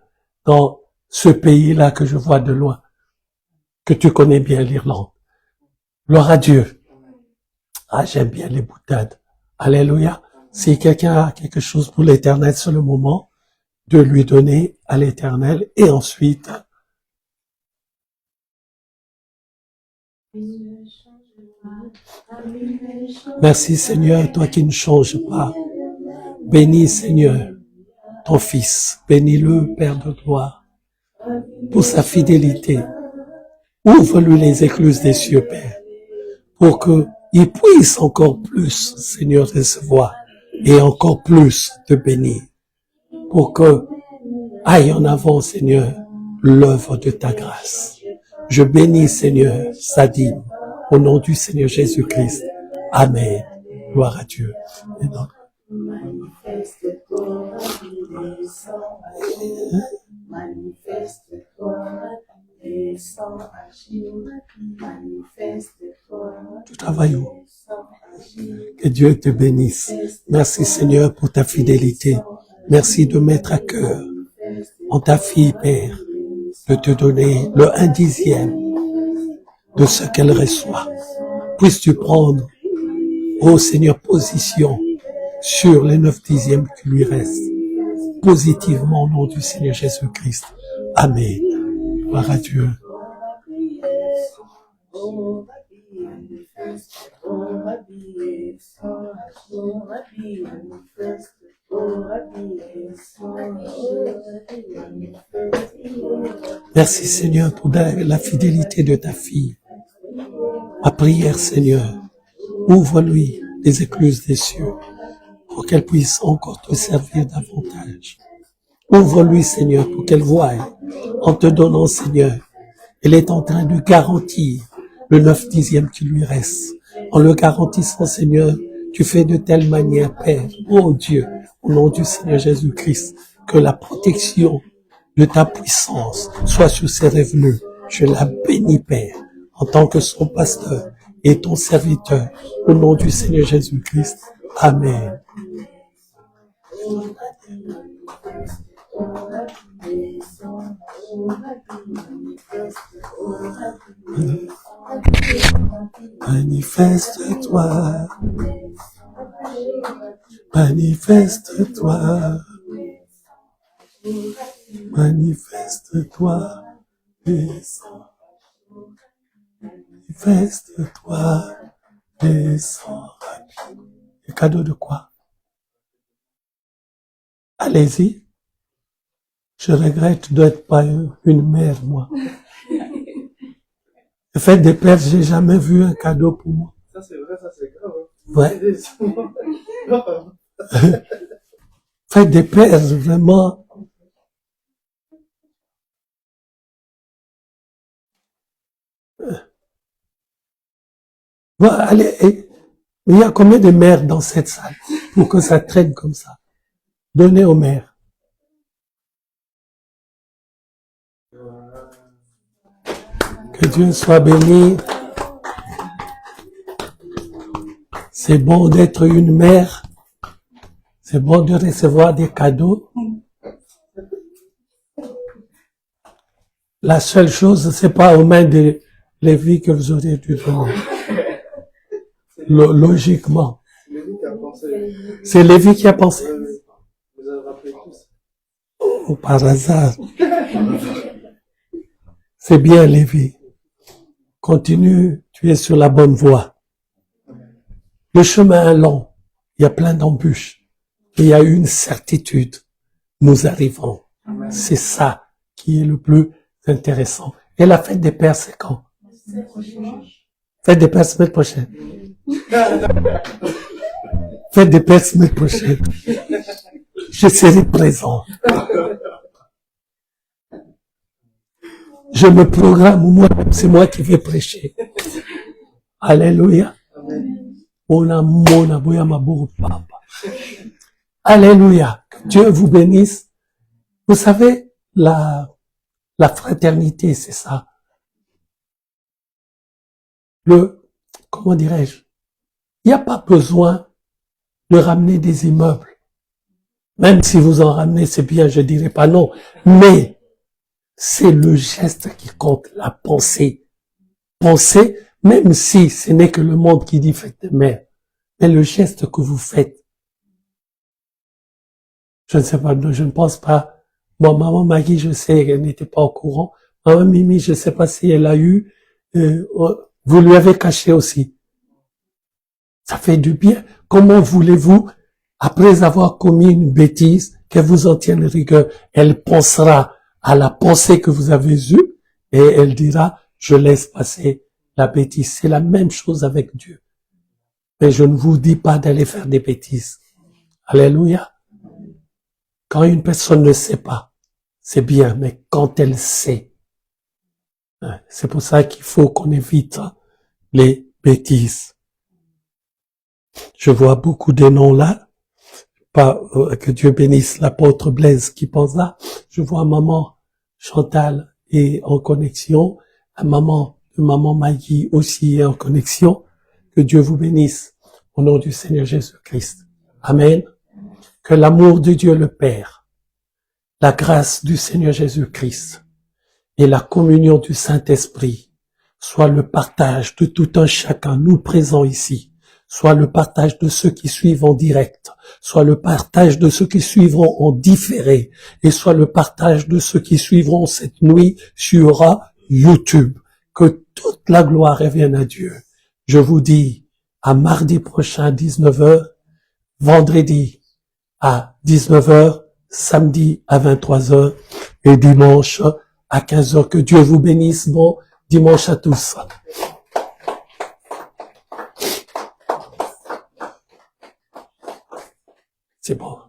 dans ce pays-là que je vois de loin, que tu connais bien, l'Irlande. Gloire à Dieu. Ah, j'aime bien les boutades. Alléluia. Si quelqu'un a quelque chose pour l'Éternel, c'est le moment de lui donner à l'Éternel et ensuite. Merci Seigneur, toi qui ne changes pas. Bénis Seigneur ton Fils. Bénis-le, Père de gloire, pour sa fidélité. Ouvre-lui les écluses des cieux, Père, pour qu'il puisse encore plus, Seigneur, recevoir et encore plus te bénir. Pour que aille en avant, Seigneur, l'œuvre de ta grâce. Je bénis, Seigneur, sa dîme, au nom du Seigneur Jésus-Christ. Amen. Gloire à Dieu. Et donc, tu travailles où? Que Dieu te bénisse. Merci Seigneur pour ta fidélité. Merci de mettre à cœur en ta fille, Père, de te donner le 1/10 de ce qu'elle reçoit. Puisses-tu prendre, ô Seigneur, position sur les 9/10 qui lui restent, positivement au nom du Seigneur Jésus-Christ. Amen. Gloire à Dieu. Merci Seigneur pour la fidélité de ta fille. Ma prière Seigneur, ouvre-lui les écluses des cieux pour qu'elle puisse encore te servir davantage. Ouvre-lui Seigneur pour qu'elle voie en te donnant Seigneur. Elle est en train de garantir le 9/10 qui lui reste. En le garantissant Seigneur, tu fais de telle manière Père, ô Dieu, au nom du Seigneur Jésus-Christ, que la protection de ta puissance soit sur ses revenus. Je la bénis, Père, en tant que son pasteur et ton serviteur, au nom du Seigneur Jésus-Christ. Amen. Manifeste-toi, manifeste-toi, manifeste-toi, descends, manifeste-toi, descends rapide. Le cadeau de quoi? Allez-y. Je regrette d'être pas une mère, moi. Fête des pères, j'ai jamais vu un cadeau pour moi. Ça, c'est vrai, ça, c'est grave. Ouais. Fête des pères, vraiment. Bon, allez, il y a combien de mères dans cette salle pour que ça traîne comme ça? Donnez aux mères. Que Dieu soit béni. C'est bon d'être une mère. C'est bon de recevoir des cadeaux. La seule chose, c'est pas aux mains de Lévi que vous aurez dû donner. Logiquement. C'est Lévi qui a pensé. Vous avez rappelé tous. Oh, par hasard. C'est bien, Lévi. Continue, tu es sur la bonne voie. Le chemin est long. Il y a plein d'embûches. Il y a une certitude. Nous arrivons. C'est ça qui est le plus intéressant. Et la fête des pères, c'est quand? Fête des pères, semaine prochaine. Fête des pères, semaine prochaine. Je serai présent. Je me programme, moi, c'est moi qui vais prêcher. Alléluia. Alléluia. Que Dieu vous bénisse. Vous savez, la fraternité, c'est ça. Comment dirais-je? Il n'y a pas besoin de ramener des immeubles. Même si vous en ramenez, c'est bien, je dirais pas non. Mais, c'est le geste qui compte, la pensée. Pensez, même si ce n'est que le monde qui dit faites de mère. Mais le geste que vous faites, je ne sais pas, je ne pense pas. Bon, maman Maggie, je sais qu'elle n'était pas au courant. Maman Mimi, je ne sais pas si elle a eu. Vous lui avez caché aussi. Ça fait du bien. Comment voulez-vous, après avoir commis une bêtise, qu'elle vous en tienne rigueur? Elle pensera à la pensée que vous avez eue et elle dira, je laisse passer la bêtise. C'est la même chose avec Dieu. Mais je ne vous dis pas d'aller faire des bêtises. Alléluia. Quand une personne ne sait pas, c'est bien, mais quand elle sait, c'est pour ça qu'il faut qu'on évite les bêtises. Je vois beaucoup de noms là. Pas que Dieu bénisse l'apôtre Blaise qui pense là. Je vois maman Chantal est en connexion. Maman Maggie aussi est en connexion. Que Dieu vous bénisse au nom du Seigneur Jésus-Christ. Amen. Que l'amour de Dieu le Père, la grâce du Seigneur Jésus-Christ et la communion du Saint-Esprit soit le partage de tout un chacun, nous présents ici, soit le partage de ceux qui suivent en direct, soit le partage de ceux qui suivront en différé, et soit le partage de ceux qui suivront cette nuit sur YouTube. Que toute la gloire revienne à Dieu. Je vous dis à mardi prochain 19h, vendredi à 19h, samedi à 23h et dimanche à 15h. Que Dieu vous bénisse. Bon dimanche à tous. C'est bon.